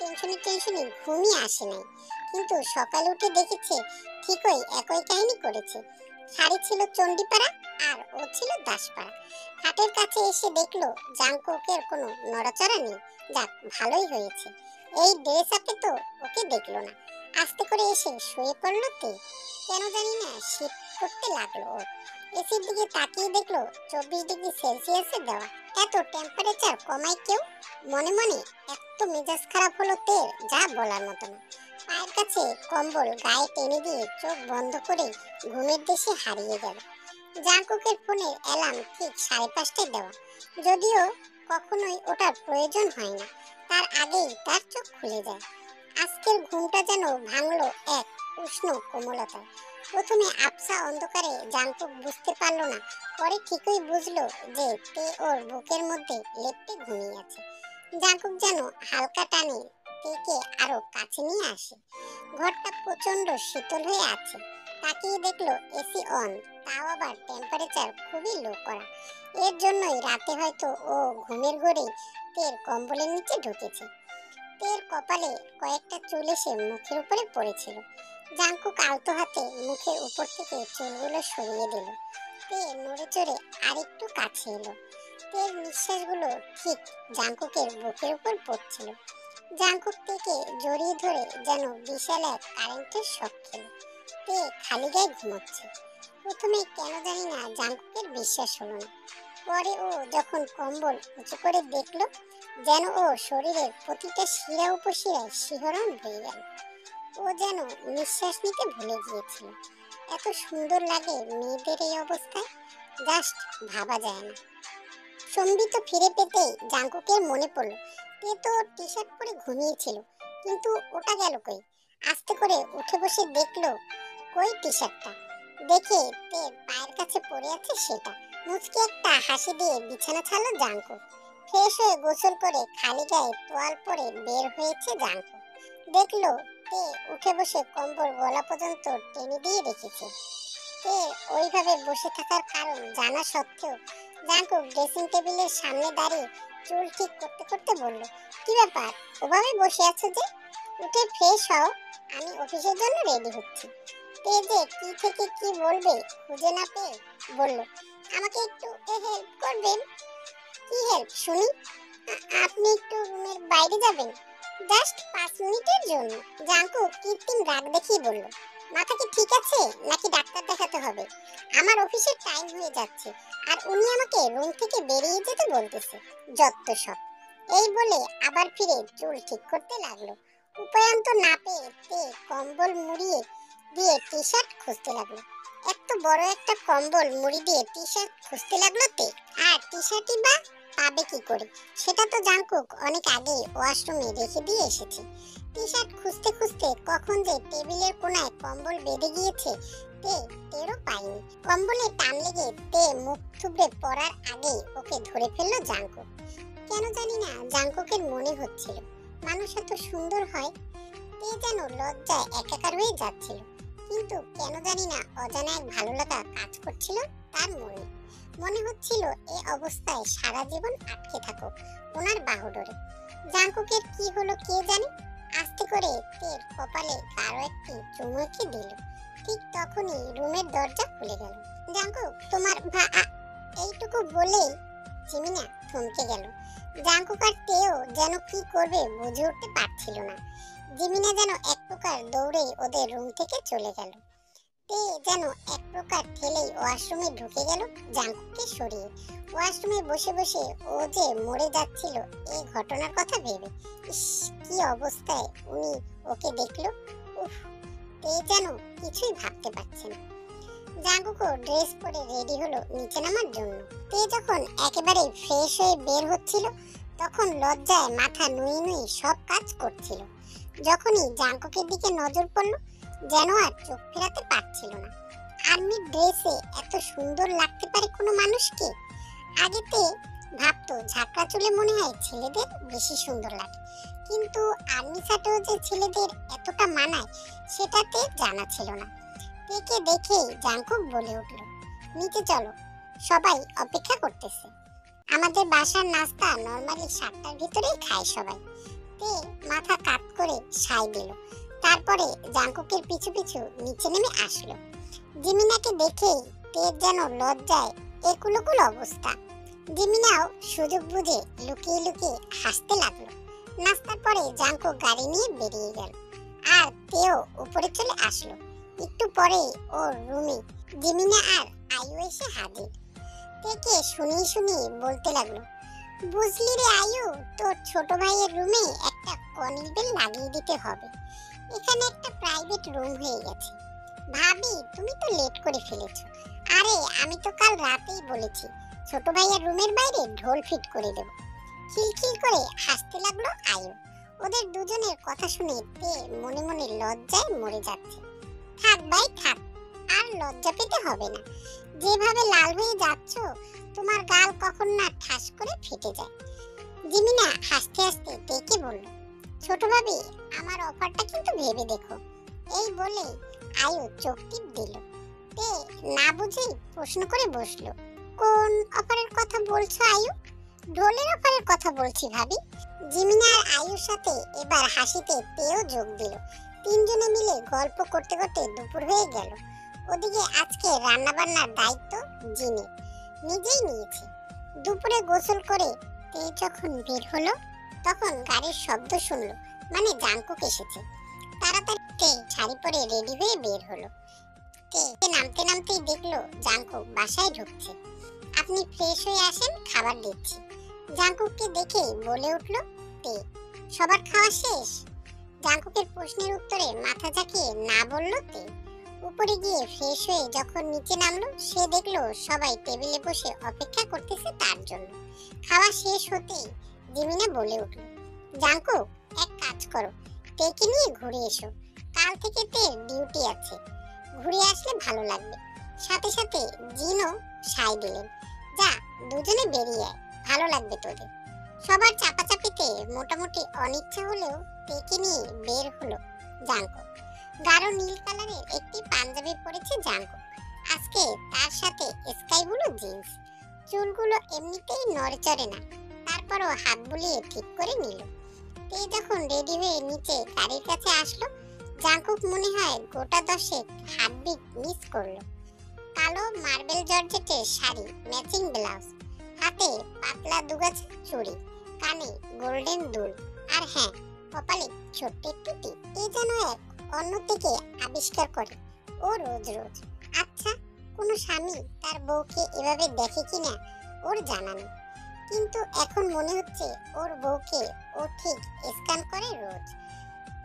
Speaker 1: টেনশনে ঘুমই আসে নাই, কিন্তু সকালে উঠে দেখেছে ঠিকই একই কাহিনী করেছে। শাড়ি ছিল চণ্ডীপাড়া আর ও ছিল দাসপাড়া। খাটের কাছে এসে দেখলো জাংকুকের কোনো নড়াচড়া নেই। যাক, ভালোই হয়েছে, এই ড্রেস আপে তো ওকে দেখলো না। আস্তে করে এসে শুয়ে পড়লো তে। কেন জানি না শীত করতে লাগলো ওর। এসির দিকে তাকিয়ে দেখলো 24 ডিগ্রি সেলসিয়াসে দেওয়া। এত টেম্পারেচার কমায় কেউ? মনে মনে এত মেজাজ খারাপ হলো তের, যা বলার মতো না। পায়ের কাছে কম্বল গায়ে টেনে দিয়ে চোখ বন্ধ করে ঘুমের দেশে হারিয়ে গেল। জাংকুকের ফোনের অ্যালার্ম ঠিক 5:30টায় দেওয়া, যদিও কখনোই ওটার প্রয়োজন হয় না। তার আগেই তার চোখ খুলে যায়। আজকের ঘুমটা যেন ভাঙলো এক উষ্ণ কোমলতায়। প্রথমে আবছা অন্ধকারে জাংকুক বুঝতে পারলো না, পরে ঠিকই বুঝলো যে তে ওর বুকের মধ্যে লেপ্টে ঘুমিয়ে আছে। জাংকুক যেন হালকা টানে তেকে আরো কাছে নিয়ে আসে। ঘরটা প্রচন্ড শীতল হয়ে আছে। তাকিয়ে দেখলো এসি অন, তাও আবার টেম্পারেচার খুবই লো করা। এর জন্যই রাতে হয়তো ও ঘুমের ঘোরে তের কম্বলের নিচে ঢুকেছে। তের কপালে কয়েকটা চুল এসে মুখের উপরে পড়েছিল। জাংকুক আলতো হাতে মুখের উপর থেকে চুলগুলো সরিয়ে দিল। তে নড়ে চড়ে আরেকটু কাছে এলো। তের নিঃশ্বাসগুলো ঠিক জাংকুকের বুকের উপর পড়ছিল। জাংকুক থেকে জড়িয়ে ধরে যেন বিশাল এক কারেন্টের শক খেল। তে খালি গায়ে ঘুমোচ্ছে। প্রথমে কেন জানি না জাংকুকের বিশ্বাস হলো না। পরে ও যখন কম্বল উঁচু করে দেখলো, যেন ও শরীরের প্রতিটা শিরা উপশিরায় শিহরণ বয়ে গেল। ও যেন নিঃশ্বাস নিতে ভুলে গিয়েছিল। এত সুন্দর লাগে মেয়েদের এই অবস্থায়, জাস্ট ভাবা যায় না। সম্বিত ফিরে পেতেই জাংকুকের মনে পড়ল তে তো টি শার্ট পরে ঘুমিয়েছিল, কিন্তু ওটা গেল কই। আস্তে করে উঠে বসে দেখলো কই টি শার্টটা। দেখে তে পায়ের কাছে পড়ে আছে সেটা। মুচকি একটা হাসি দিয়ে বিছানা ছাড়লো জাংকুক। ফ্রেশ হয়ে গোসল করে খালি গায়ে তোয়াল পরে বের হয়েছে জাংকুক। দেখলো তে উঠে বসে কম্বল গলা পর্যন্ত টেনে দিয়ে রেখেছে। তে ওইভাবে বসে থাকার কারণ জানা সত্ত্বেও জাংকুক ড্রেসিং টেবিলের সামনে দাঁড়িয়ে চুল ঠিক করতে করতে বলল, কি ব্যাপার, ওভাবে বসে আছো যে? উঠে ফ্রেশ হও, আমি অফিসের জন্য রেডি হচ্ছি। তে যে কি থেকে কি বলবে খুঁজে না পেয়ে বলল, আমাকে একটু হেল্প করবেন? কি হেল্প শুনি? আপনি একটু রুমের বাইরে যাবেন, জাস্ট 5 মিনিটের জন্য। জাংকুক কৃত্রিম রাগ দেখিয়ে বলল, মাথা কি ঠিক আছে নাকি ডাক্তার দেখাতে হবে? আমার অফিসের টাইম হয়ে যাচ্ছে আর উনি আমাকে রুম থেকে বেরিয়ে যেতে বলতেছে, যত সব। এই বলে আবার ফিরে চুল ঠিক করতে লাগলো। উপায়ন্ত না পেয়ে তে কম্বল মুড়িয়ে দিয়ে টি শার্ট খুঁজতে লাগলো। এত বড় একটা কম্বল মুড়ি দিয়ে টি শার্ট খুঁজতে লাগলো তে। আর টি শার্টই বা পাবে কি করে? সেটা তো জাংকুক অনেক আগে ওয়াশরুমে রেখে দিয়ে এসেছে। টি শার্ট খুঁজতে খুঁজতে কখন যে টেবিলের কোনায় কম্বল বেঁধে গিয়েছে তে টেরও পায়নি। কম্বলে টান লেগে তে মুখ থুবড়ে পড়ার আগেই ওকে ধরে ফেললো জাংকুক। কেন জানি না জাংকুকের মনে হচ্ছিল মানুষ এত সুন্দর হয়। তে যেন লজ্জায় একাকার হয়ে যাচ্ছিল, কিন্তু কেন জানি না অজানা এক ভালো লাগা কাজ করছিল তার মনে। মনে হচ্ছিল এ অবস্থায় সারা জীবন আটকে থাকুক ওনার বাহুডোরে। জাংকুকের কি হলো কে জানে। আস্তে করে তের কপালে কারো একটি চুমু এঁকে দিল। ঠিক তখনই রুমের দরজা খুলে গেল। জাংকুক, তোমার এইটুকু বলেই জিমিনা থমকে গেল। জাংকুক আর তেও যেন কি করবে বুঝে উঠতে পারছিল না। জিমিনা যেন এক প্রকার দৌড়ে ওদের রুম থেকে চলে গেল। তে যেন এক প্রকার ঠেলেই ওয়াশরুমে ঢুকে গেল জাংকুককে সরিয়ে। ওয়াশরুমে বসে বসে ও যে মরে যাচ্ছিল এই ঘটনার কথা ভেবে। ইস, কি অবস্থায় উনি ওকে দেখলো। উফ, তে যেন কিছুই ভাবতে পারছে না। জাংকুকও ড্রেস পরে রেডি হলো নিচে নামার জন্য। তে যখন একেবারে ফ্রেশ হয়ে বের হচ্ছিল তখন লজ্জায় মাথা নুয়ে নুয়ে সব কাজ করছিল। যখনই জাংকুকের দিকে নজর পড়ল যেন আর চোখ ফেরাতে পারছিল না। আর্মি ড্রেসে এত সুন্দর লাগতে পারে কোনো মানুষকে? আগেতে ভাবতো ঝাঁকড়া চুলে মনে হয় ছেলেদের বেশি সুন্দর লাগে, কিন্তু আর্মি শার্টেও যে ছেলেদের এতটা মানায় সেটাতে জানা ছিল না। তেকে দেখেই জাংকুক বলে উঠল, নিচে চলো, সবাই অপেক্ষা করতেছে। আমাদের বাসার নাস্তা নরমালি 7টার ভিতরেই খায় সবাই। তে মাথা কাত করে সায় দিল। তারপরে জাংকুকের পিছু পিছু নিচে নেমে আসলো। জিমিনাকে দেখেই তের যেন লজ্জায় একুলকুল অবস্থা। জিমিনাও সুযোগ বুঝে লুকিয়ে লুকিয়ে হাসতে লাগলো। নাস্তার পরে জাংকুক গাড়ি নিয়ে বেরিয়ে গেল, আর তেও উপরে চলে আসলো। একটু পরে ওর রুমে জিমিনা আর আয়ু এসে হাজির। তেকে শুনিয়ে শুনিয়ে বলতে লাগলো, বুঝলি রে আয়ু, তোর ছোট ভাইয়ের রুমে একটা কলিং বেল লাগিয়ে দিতে হবে। এখানে একটা প্রাইভেট রুম হয়ে গেছে। ভাবি, তুমি তো লেট করে ফেলেছো। আরে আমি তো কাল রাতেই বলেছি ছোট ভাইয়ের রুমের বাইরে ঢোল ফিট করে দেব। খিলখিল করে হাসতে লাগলো আয়ু। ওদের দুজনের কথা শুনে তে মনে মনে লজ্জায় মরে যাচ্ছে। থাক ভাই থাক, আর লজ্জা পেতে হবে না। যেভাবে লাল হয়ে যাচ্ছ, তোমার গাল কখন না ঠাস করে ফেটে যায়। জিমিনা হাসতে হাসতে তেকে বলল, ছোট ভাবি, আমার অফারটা কিন্তু ভেবে দেখো। এই বলে আয়ু চোখ টিপ দিল। তে না বুঝেই প্রশ্ন করে বসলো, কোন অফারের কথা বলছো আয়ু? ঢোলের অফারের কথা বলছি ভাবি। জিমিনা আর আয়ুর সাথে এবার হাসিতে তেও যোগ দিল। তিনজনে মিলে গল্প করতে করতে দুপুর হয়ে গেল। ওদিকে আজকে রান্না বান্নার দায়িত্ব জিনি নিজেই নিয়েছে। দুপুরে গোসল করে তে যখন বের হলো, তখন গাড়ির শব্দ শুনলো, মানে জাংকুক এসেছে। তাড়াতাড়ি তে শাড়ি পরে রেডি হয়ে বের হলো। তে নামতে নামতেই দেখলো জাংকুক বাসায় ঢুকছে। আপনি ফ্রেশ হয়ে আসেন, খাবার দিচ্ছি। জাংকুককে দেখে বলে উঠলো তে, সবার খাওয়া শেষ? জাংকুকের প্রশ্নের উত্তরে মাথা ঝাঁকিয়ে না বলল তে। উপরে গিয়ে ফ্রেশ হয়ে যখন নিচে নামলো, সে দেখলো সবাই টেবিলে বসে অপেক্ষা করতেছে তার জন্য। খাওয়া শেষ হতেই জিমিনা বলে উঠল, জাংকুক, এক কাজ করো, তেকে নিয়ে ঘুরে এসো। কাল থেকে তের ডিউটি আছে, ঘুরে আসলে ভালো লাগবে। সাথে সাথে জিনও সায় দিলেন, যা দুজনে বেরিয়ে আয়, ভালো লাগবে তোদের। সবার চাপাচাপিতে মোটামুটি অনিচ্ছা হলেও তেকে নিয়ে বের হলো জাংকুক। গাঢ় নীল কালারের একটি পাঞ্জাবি পরেছে জাংকুক। আজকে তার সাথে স্কাই ব্লু জিন্স। চুলগুলো এমনিতেই নড়চড়ে না, তারপরও হাত বুলিয়ে ঠিক করে নিল। তে যখন রেডি হয়ে নিচে গাড়ির কাছে আসলো, জাংকুক মনে হয় গোটা 10 হার্টবিট মিস করলো। কালো মার্বেল জর্জেটের শাড়ি, ম্যাচিং ব্লাউজ, হাতে পাতলা দুগাছা চুড়ি, কানে গোল্ডেন দুল, আর হ্যাঁ, কপালে ছোট্ট একটি টিপ। এ যেন এক অন্য থেকে আবিষ্কার করে ও রোজ রোজ। আচ্ছা, কোনো স্বামী তার বউকে এভাবে দেখে কিনা ওর জানা নেই, কিন্তু এখন মনে হচ্ছে ওর বউকে ও ঠিক স্ক্যান করে রোজ।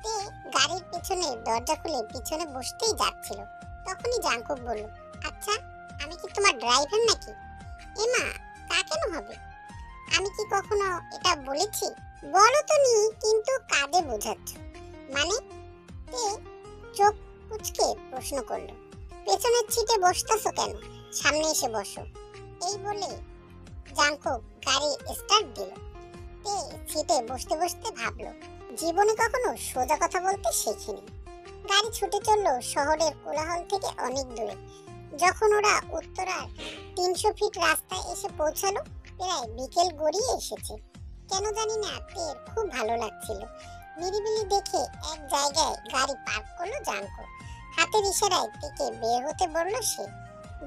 Speaker 1: তে গাড়ির পেছনে দরজা খুলে পিছনে বসতেই যাচ্ছিল, তখনই জাংকুক বলল, আচ্ছা, আমি কি তোমার ড্রাইভার নাকি? এমা, তা কেন হবে? আমি কি কখনো এটা বলেছি? বলো তো নি, কিন্তু কাজে বোঝাচ্ছ মানে? তে চোখ কুচকে প্রশ্ন করলো, পেছনের সিটে বসতেছো কেন? সামনে এসে বসো। এই বলে জাংকুক গাড়ি স্টার্ট দিল। তে সিটে বসতে বসতে ভাবলো, জীবনে কখনো সোজা কথা বলতে শেখিনি। গাড়ি ছুটে চললো শহরের কোলাহল থেকে অনেক দূরে। যখন ওরা উত্তরার 300 ফিট রাস্তায় এসে পৌঁছালো, প্রায় বিকেল গড়িয়ে এসেছে। কেন জানি না তের খুব ভালো লাগছিল। নিরিবিলি দেখে এক জায়গায় গাড়ি পার্ক করলো জাংকুক। হাতের ইশারায় থেকে বের হতে বললো সে।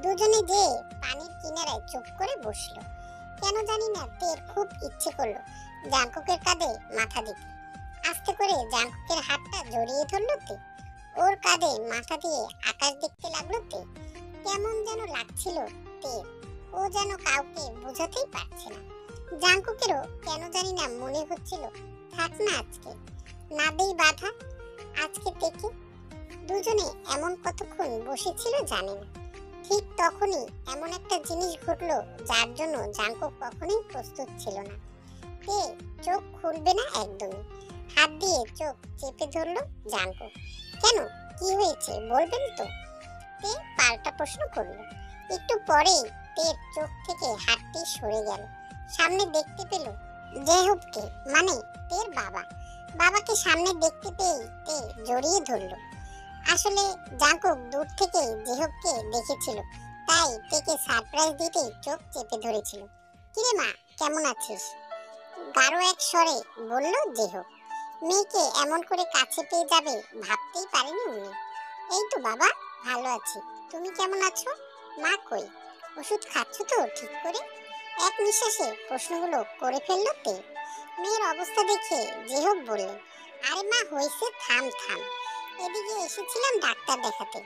Speaker 1: দুজনে যে পানির কিনারায় চুপ করে বসলো। কেন জানি না তের খুব ইচ্ছে করলো জাংকুকের কাঁধে মাথা দিতে। আস্তে করে জাংকুকের হাতটা জড়িয়ে ধরলো তে। ওর কাঁধে মাথা দিয়ে আকাশ দেখতে লাগলো তে। কেমন যেন লাগছিল তের, ও যেন কাউকে বোঝাতেই পারছে না। জাংকুকেরও কেন জানি না মনে হচ্ছিল, থাক না আজকে, না দেই বাধা আজকে থেকে। দুজনে এমন কতক্ষণ বসেছিল জানে না। ঠিক তখনই এমন একটা জিনিস ঘটলো যার জন্য জাংকুক কখনোই প্রস্তুত ছিল না। তে চোখ খুলবে না একদমই। হাত দিয়ে চোখ চেপে ধরলো জাংকুক। কেন, কি হয়েছে বলবেন তো? তে পাল্টা প্রশ্ন করলো। একটু পরেই তের চোখ থেকে হাতটি সরে গেল। সামনে দেখতে পেল জেহুবকে, মানে তের বাবা। বাবাকে সামনে দেখতে পেয়ে তে জড়িয়ে ধরলো। আসলে জাঙ্কুক দূর থেকে জেহবকে দেখেছিল, তাই তেকে সারপ্রাইজ দিতে চোখ চেপে ধরেছিল। কিরে মা, কেমন আছিস? গাঢ় এক স্বরে বলল জেহব। মেয়েকে এমন করে কাছে পেয়ে যাবে ভাবতেই পারেনি উনি। এই তো বাবা, ভালো আছি। তুমি কেমন আছো? মা কই? ওষুধ খাচ্ছ তো ঠিক করে? এক নিঃশ্বাসে প্রশ্নগুলো করে ফেললো তে। মেয়ের অবস্থা দেখে জেহব বললেন, আরে মা হয়েছে, থাম থাম। এদিকে এসেছিলাম ডাক্তার দেখাতে।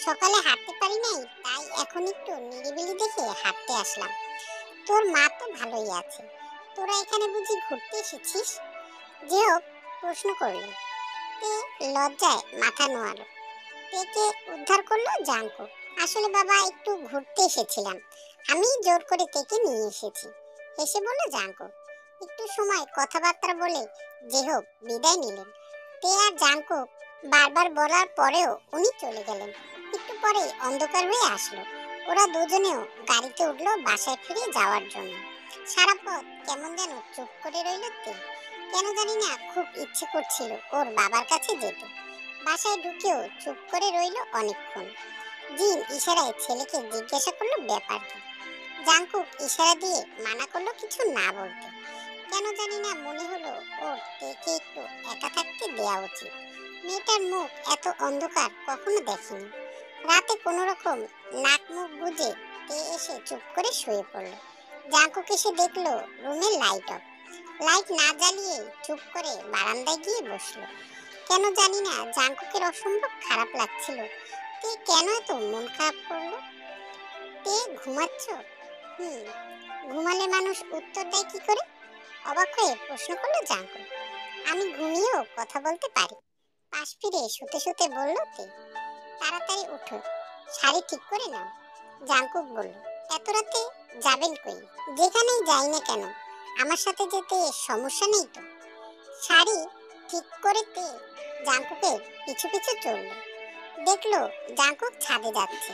Speaker 1: সকালে হাঁটতে পারি নাই, তাই এখন একটু নিরিবিলি দেখে হাঁটতে আসলাম। তোর মা তো ভালোই আছে। তোরা এখানে বুঝি ঘুরতে এসেছিস? জেহব প্রশ্ন করলো। তে লজ্জায় মাথা নোয়ালো। তেকে উদ্ধার করলো জাঙ্কুক। আসলে বাবা, একটু ঘুরতে এসেছিলাম। আমি জোর করে তেকে নিয়ে এসেছি, হেসে বলল জাঙ্কুক। একটু সময় কথাবার্তা বলে জেহব বিদায় নিলেন। তে আর জাঙ্কুক বারবার বলার পরেও উনি চলে গেলেন। একটু পরেই অন্ধকার হয়ে আসলো। ওরা দুজনেও গাড়িতে উঠলো বাসায় ফিরে যাওয়ার জন্য। সারা পথ কেমন যেন চুপ করে রইল তে। কেন জানি না খুব ইচ্ছে করছিল ওর বাবার কাছে যেতে। বাসায় ঢুকেও চুপ করে রইল অনেকক্ষণ। জিন ইশারায় ছেলেকে জিজ্ঞাসা করলো ব্যাপার কি। জাঙ্কুক ইশারা দিয়ে মানা করলো কিছু না বলতে। কেন জানি না মনে হলো ওর তেকে একটু একা থাকতে দেওয়া উচিত। মেয়েটার মুখ এত অন্ধকার কখনো দেখেনি। রাতে কোনো রকম নাক মুখ বুজে তে এসে চুপ করে শুয়ে পড়লো। জাঙ্কুক এসে দেখলো রুমে লাইট অফ। লাইট না জ্বালিয়ে চুপ করে বারান্দায় গিয়ে বসলো। কেন জানি না জাঙ্কুকের অসম্ভব খারাপ লাগছিল। তে কেন এত মন খারাপ করলো? তে ঘুমাচ্ছ? হুম। ঘুমালে মানুষ উত্তর দেয় কি করে? অবাক হয়ে প্রশ্ন করলো জাঙ্কুক। আমি ঘুমিয়েও কথা বলতে পারি। পাশ ফিরে শুতে শুতে বলল তে। তাড়াতাড়ি উঠো, শাড়ি ঠিক করে নাও। জাঙ্কুক বলল, এত রাতে যাবেন কই? যেখানেই যাই না কেন আমার সাথে যেতে সমস্যা নেই তো। শাড়ি ঠিক করে তে জাঙ্কুকের পিছু পিছু চলল। দেখলো জাঙ্কুক ছাদে যাচ্ছে।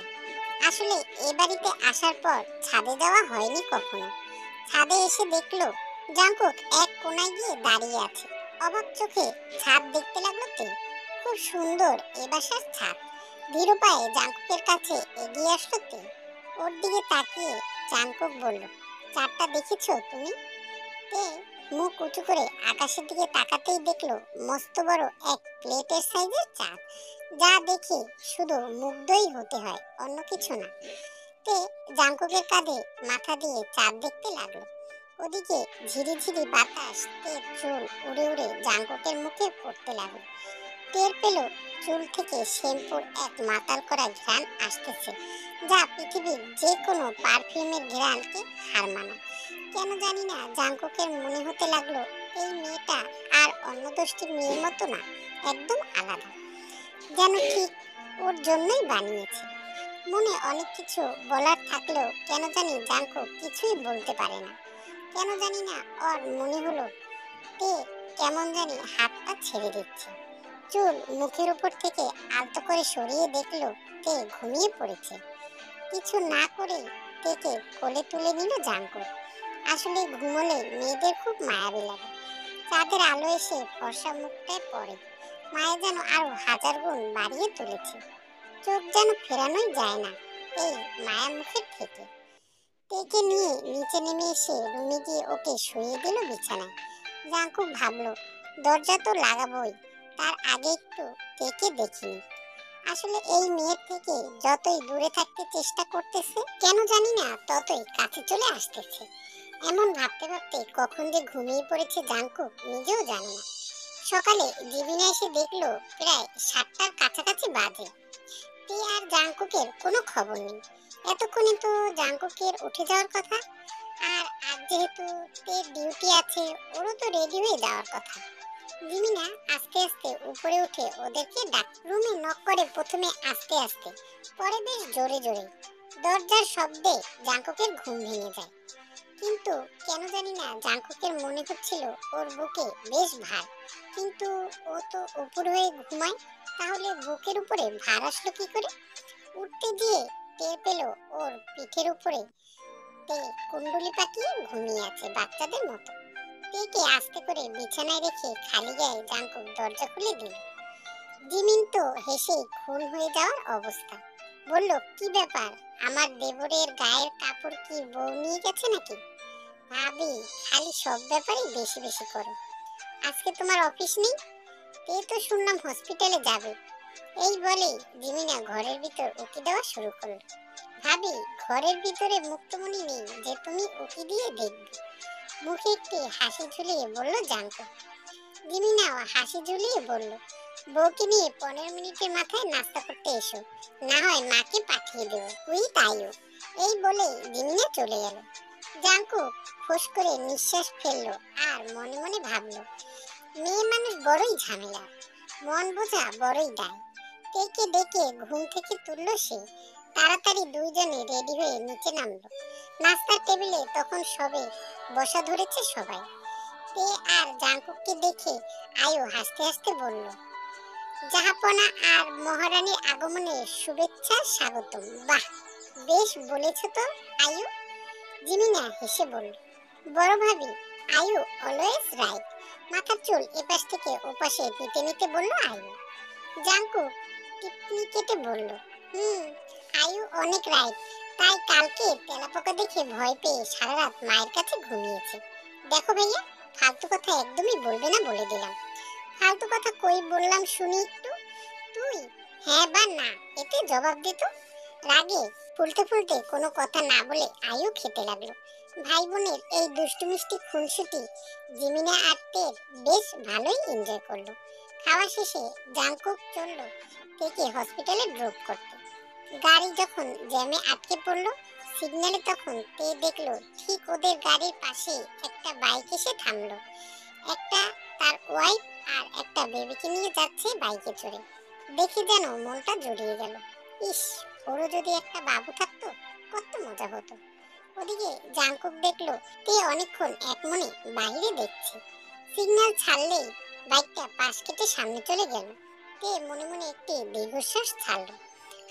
Speaker 1: আসলে এ বাড়িতে আসার পর ছাদে যাওয়া হয়নি কখনো। ছাদে এসে দেখলো জাঙ্কুক এক কোণায় গিয়ে দাঁড়িয়ে আছে। অবাক চোখে ছাদ দেখতে লাগলো তে। খুব সুন্দর এ বাসার ছাদ। ধীর পায়ে জাঙ্কুকের কাছে এগিয়ে আসলো তে। ওর দিকে তাকিয়ে জাঙ্কুক বলল, চাঁদটা দেখেছো তুমি? তে মুখ উঁচু করে আকাশের দিকে তাকাতেই দেখলো মস্ত বড় এক প্লেটের সাইজের চাঁদ। যা দেখে শুধু মুগ্ধই হতে হয়, অন্য কিছু না। তে জাঙ্কুকের কাঁধে মাথা দিয়ে চাঁদ দেখতে লাগলো। ওদিকে ঝিরিঝিরি বাতাস তের চুল উড়ে উড়ে জাঙ্কুকের মুখে পড়তে লাগলো। টের পেল চুল থেকে শ্যাম্পুর এক মাতাল করা ঘ্রাণ আসতেছে, যা পৃথিবীর যে কোনো পারফিউমের ঘ্রাণকে হার মানায়। কেন জানি না জাঙ্কুকের মনে হতে লাগলো এই মেয়েটা আর অন্য দশটি মেয়ের মতো না, একদম আলাদা, যেন ঠিক ওর জন্যই বানিয়েছে। মনে অনেক কিছু বলার থাকলেও কেন জানি জাঙ্কুক কিছুই বলতে পারে না। কেন জানি না ওর মনে হলো তে কেমন জানি হাতটা ছেড়ে দিচ্ছে। চুল মুখের উপর থেকে আলতো করে সরিয়ে দেখলো তে ঘুমিয়ে পড়েছে। কিছু না করে তেকে কোলে তুলে নিল জাঙ্কুক। আসলে ঘুমোলে মেয়েদের খুব মায়াবী লাগে। চাঁদের আলো এসে ফর্সা মুখটায় পড়ে, মায়া যেন আরো হাজার গুণ বাড়িয়ে তুলেছে। চোখ যেন ফেরানোই যায় না এই মায়া মুখের থেকে। তেকে নিয়ে নিচে নেমে এসে রুমে গিয়ে ওকে শুয়ে দিল বিছানায়। জাঙ্কুক ভাবলো দরজা তো লাগাবোই, তার আগে একটু তেকে দেখিনি। আসলে এই মেয়ের থেকে যতই দূরে থাকতে চেষ্টা করতেছে কেন জানি না ততই কাছে চলে আসতেছে। এমন ভাবতে ভাবতে কখন যে ঘুমিয়ে পড়েছে জাঙ্কুক নিজেও জানে না। সকালে জিবিনা এসে দেখলো প্রায় 7টার কাছাকাছি বাজে। তে আর জাঙ্কুকের কোনো খবর নেই। এতক্ষণে তো জাঙ্কুকের উঠে যাওয়ার কথা। আর আজ যেহেতু তের ডিউটি আছে, ওরও তো রেডি হয়ে যাওয়ার কথা। জিমিনা আস্তে আস্তে উপরে উঠে ওদেরকে ডাক। রুমে নক করে প্রথমে আস্তে আস্তে, পরে বেশ জোরে জোরে। দরজার শব্দে জাঙ্কুকের ঘুম ভেঙে যায়। কিন্তু কেন জানি না জাঙ্কুকের মনে হচ্ছিল ওর বুকে বেশ ভার। কিন্তু ও তো উপর হয়ে ঘুমায়, তাহলে বুকের উপরে ভার আসলো কি করে? উঠতে গিয়ে টের পেল ওর পিঠের উপরে তে কুণ্ডলি পাকিয়ে ঘুমিয়ে আছে বাচ্চাদের মতো। তেকে আস্তে করে বিছানায় রেখে খালি গায়ে জাঙ্কুক দরজা খুলে দিল। জিমিন তো হেসে খুন হয়ে যাওয়ার অবস্থা। বলল, কি ব্যাপার, আমার দেবরের গায়ের কাপড় কি বউ নিয়ে গেছে নাকি? ভাবি, খালি সব ব্যাপারে বেশি বেশি করো। আজকে তোমার অফিস নেই? এই তো শুনলাম হসপিটালে যাবে। এই বলে জিমিনা ঘরের ভিতর উকি দেওয়া শুরু করলো। ভাবি, ঘরের ভিতরে মুক্তমণি নেই যে তুমি উকি দিয়ে দেখবে। মুখে একটি হাসি ঝুলিয়ে বলল জাঙ্কু। জিমিনাও হাসি ঝুলিয়ে বলল, বউকে নিয়ে 15 মিনিটের মাথায় নাস্তা করতে এসো, না হয় মাকে পাঠিয়ে দেবো, তুই তাইও। এই বলে জিমিনা চলে গেল। জাঙ্কু ফোঁস করে নিঃশ্বাস ফেললো আর মনে মনে ভাবলো, মেয়ে মানুষ বড়ই ঝামেলা, মন বোঝা বড়ই দায়। তেকে ডেকে ঘুম থেকে তুললো সে। তাড়াতাড়ি দুইজনে রেডি হয়ে নিচে নামলো। নাস্তার টেবিলে তখন সবে বসা ধরেছে সবাই। তে আর জাঙ্কুককে দেখে আয়ু হাসতে হাসতে বলল, জাহাপনা আর মহারানীর আগমনে শুভেচ্ছা স্বাগতম। বাহ, বেশ বলেছ তো আয়ু। জিমিনা হেসে বলল, বড় ভাবি, আয়ু অলওয়েজ রাইট। মাথার চুল এপাশ থেকে ওপাশে নিতে নিতে বলল আয়ু। জাঙ্কুক টিপ্পনি কেটে বলল, আয়ু অনেক রাইট। তাই কালকে তেলাপোকা দেখে ভয় পেয়ে সারা রাত মায়ের কাছে ঘুমিয়েছে। দেখো ভাইয়া, ফালতু কথা একদমই বলবে না বলে দিলাম। ফালতু কথা কই বললাম শুনি একটু? তুই হ্যাঁ বা না এতে জবাব দিত। রাগে ফুলতে ফুলতে কোনো কথা না বলে আয়ু খেতে লাগলো। ভাই বোনের এই দুষ্টু মিষ্টি খুনসুটি জিমিনা আর টের বেশ ভালোই এনজয় করলো। খাওয়া শেষে জাংকুক চলল থেকে হসপিটালে ড্রপ করতে। গাড়ি যখন জ্যামে আটকে পড়লো সিগন্যালে, তখন তে দেখলো ঠিক ওদের গাড়ির পাশে একটা বাইক এসে থামলো। একটা তার ওয়াইফ আর একটা বেবিকে নিয়ে যাচ্ছে বাইকে চড়ে। দেখে যেন মনটা জড়িয়ে গেল। ইস, ওরও যদি একটা বাবু থাকতো কত মজা হতো। ওদিকে জাংকুক দেখলো তে অনেকক্ষণ একমনে বাইরে দেখছে। সিগন্যাল ছাড়লেই বাইকটা পাশ কেটে সামনে চলে গেল। তে মনে মনে একটি দীর্ঘশ্বাস ছাড়লো।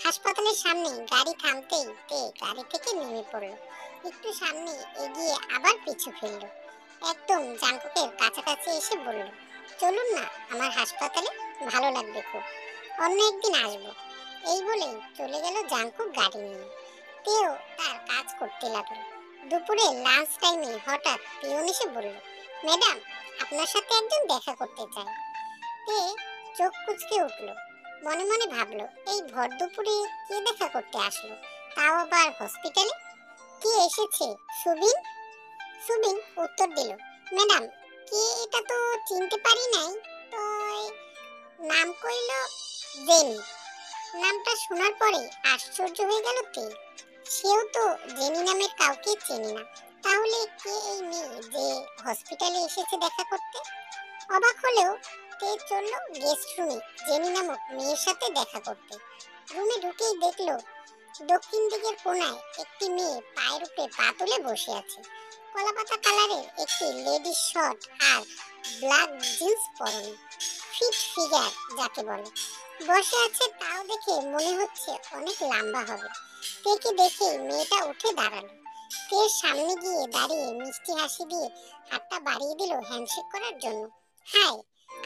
Speaker 1: হাসপাতালের সামনে গাড়ি থামতেই তে গাড়ি থেকে নেমে পড়লো। একটু সামনে এগিয়ে আবার পিছু ফিরল। একদম জাংকুকের কাছাকাছি এসে বলল, চলুন না আমার হাসপাতালে, ভালো লাগবে খুব, অন্য একদিন আসবো। এই বলেই চলে গেল জাংকুক গাড়ি নিয়ে। তেও তার কাজ করতে লাগলো। দুপুরে লাঞ্চ টাইমে হঠাৎ পিয়ন এসে বলল, ম্যাডাম, আপনার সাথে একজন দেখা করতে চায়। তে চোখ কুঁচকে উঠলো। মনে মনে ভাবলো, এই ভর দুপুরে কে দেখা করতে আসলো, তাও আবার হসপিটালে? কে এসেছে? সুবিন? সুবিন উত্তর দিল, ম্যাডাম, কে এটা তো চিনতে পারি নাই, তো নাম কইল জেনি। নামটা শোনার পরে আশ্চর্য হয়ে গেল তে। সেও তো জেনি নামের কাউকে চেনে না। তাহলে কে এই মেয়ে যে হসপিটালে এসেছে দেখা করতে? অবাক হলেও তে চলল গেস্ট রুমে জেনি নামক মেয়ের সাথে দেখা করতে। রুমে ঢুকেই দেখলো দক্ষিণ দিকের কোণায় একটি মেয়ে পায়ের উপরে পা তুলে বসে আছে। কলাপাতা কালারের একটি লেডিস শর্ট আর ব্ল্যাক জিন্স পরনে, ফিট ফিগার যাকে বলে। বসে আছে, তাও দেখে মনে হচ্ছে অনেক লম্বা হবে। তেকে দেখে মেয়েটা উঠে দাঁড়ালো। তের সামনে গিয়ে দাঁড়িয়ে মিষ্টি হাসি দিয়ে হাতটা বাড়িয়ে দিল হ্যান্ডশেক করার জন্য। হাই,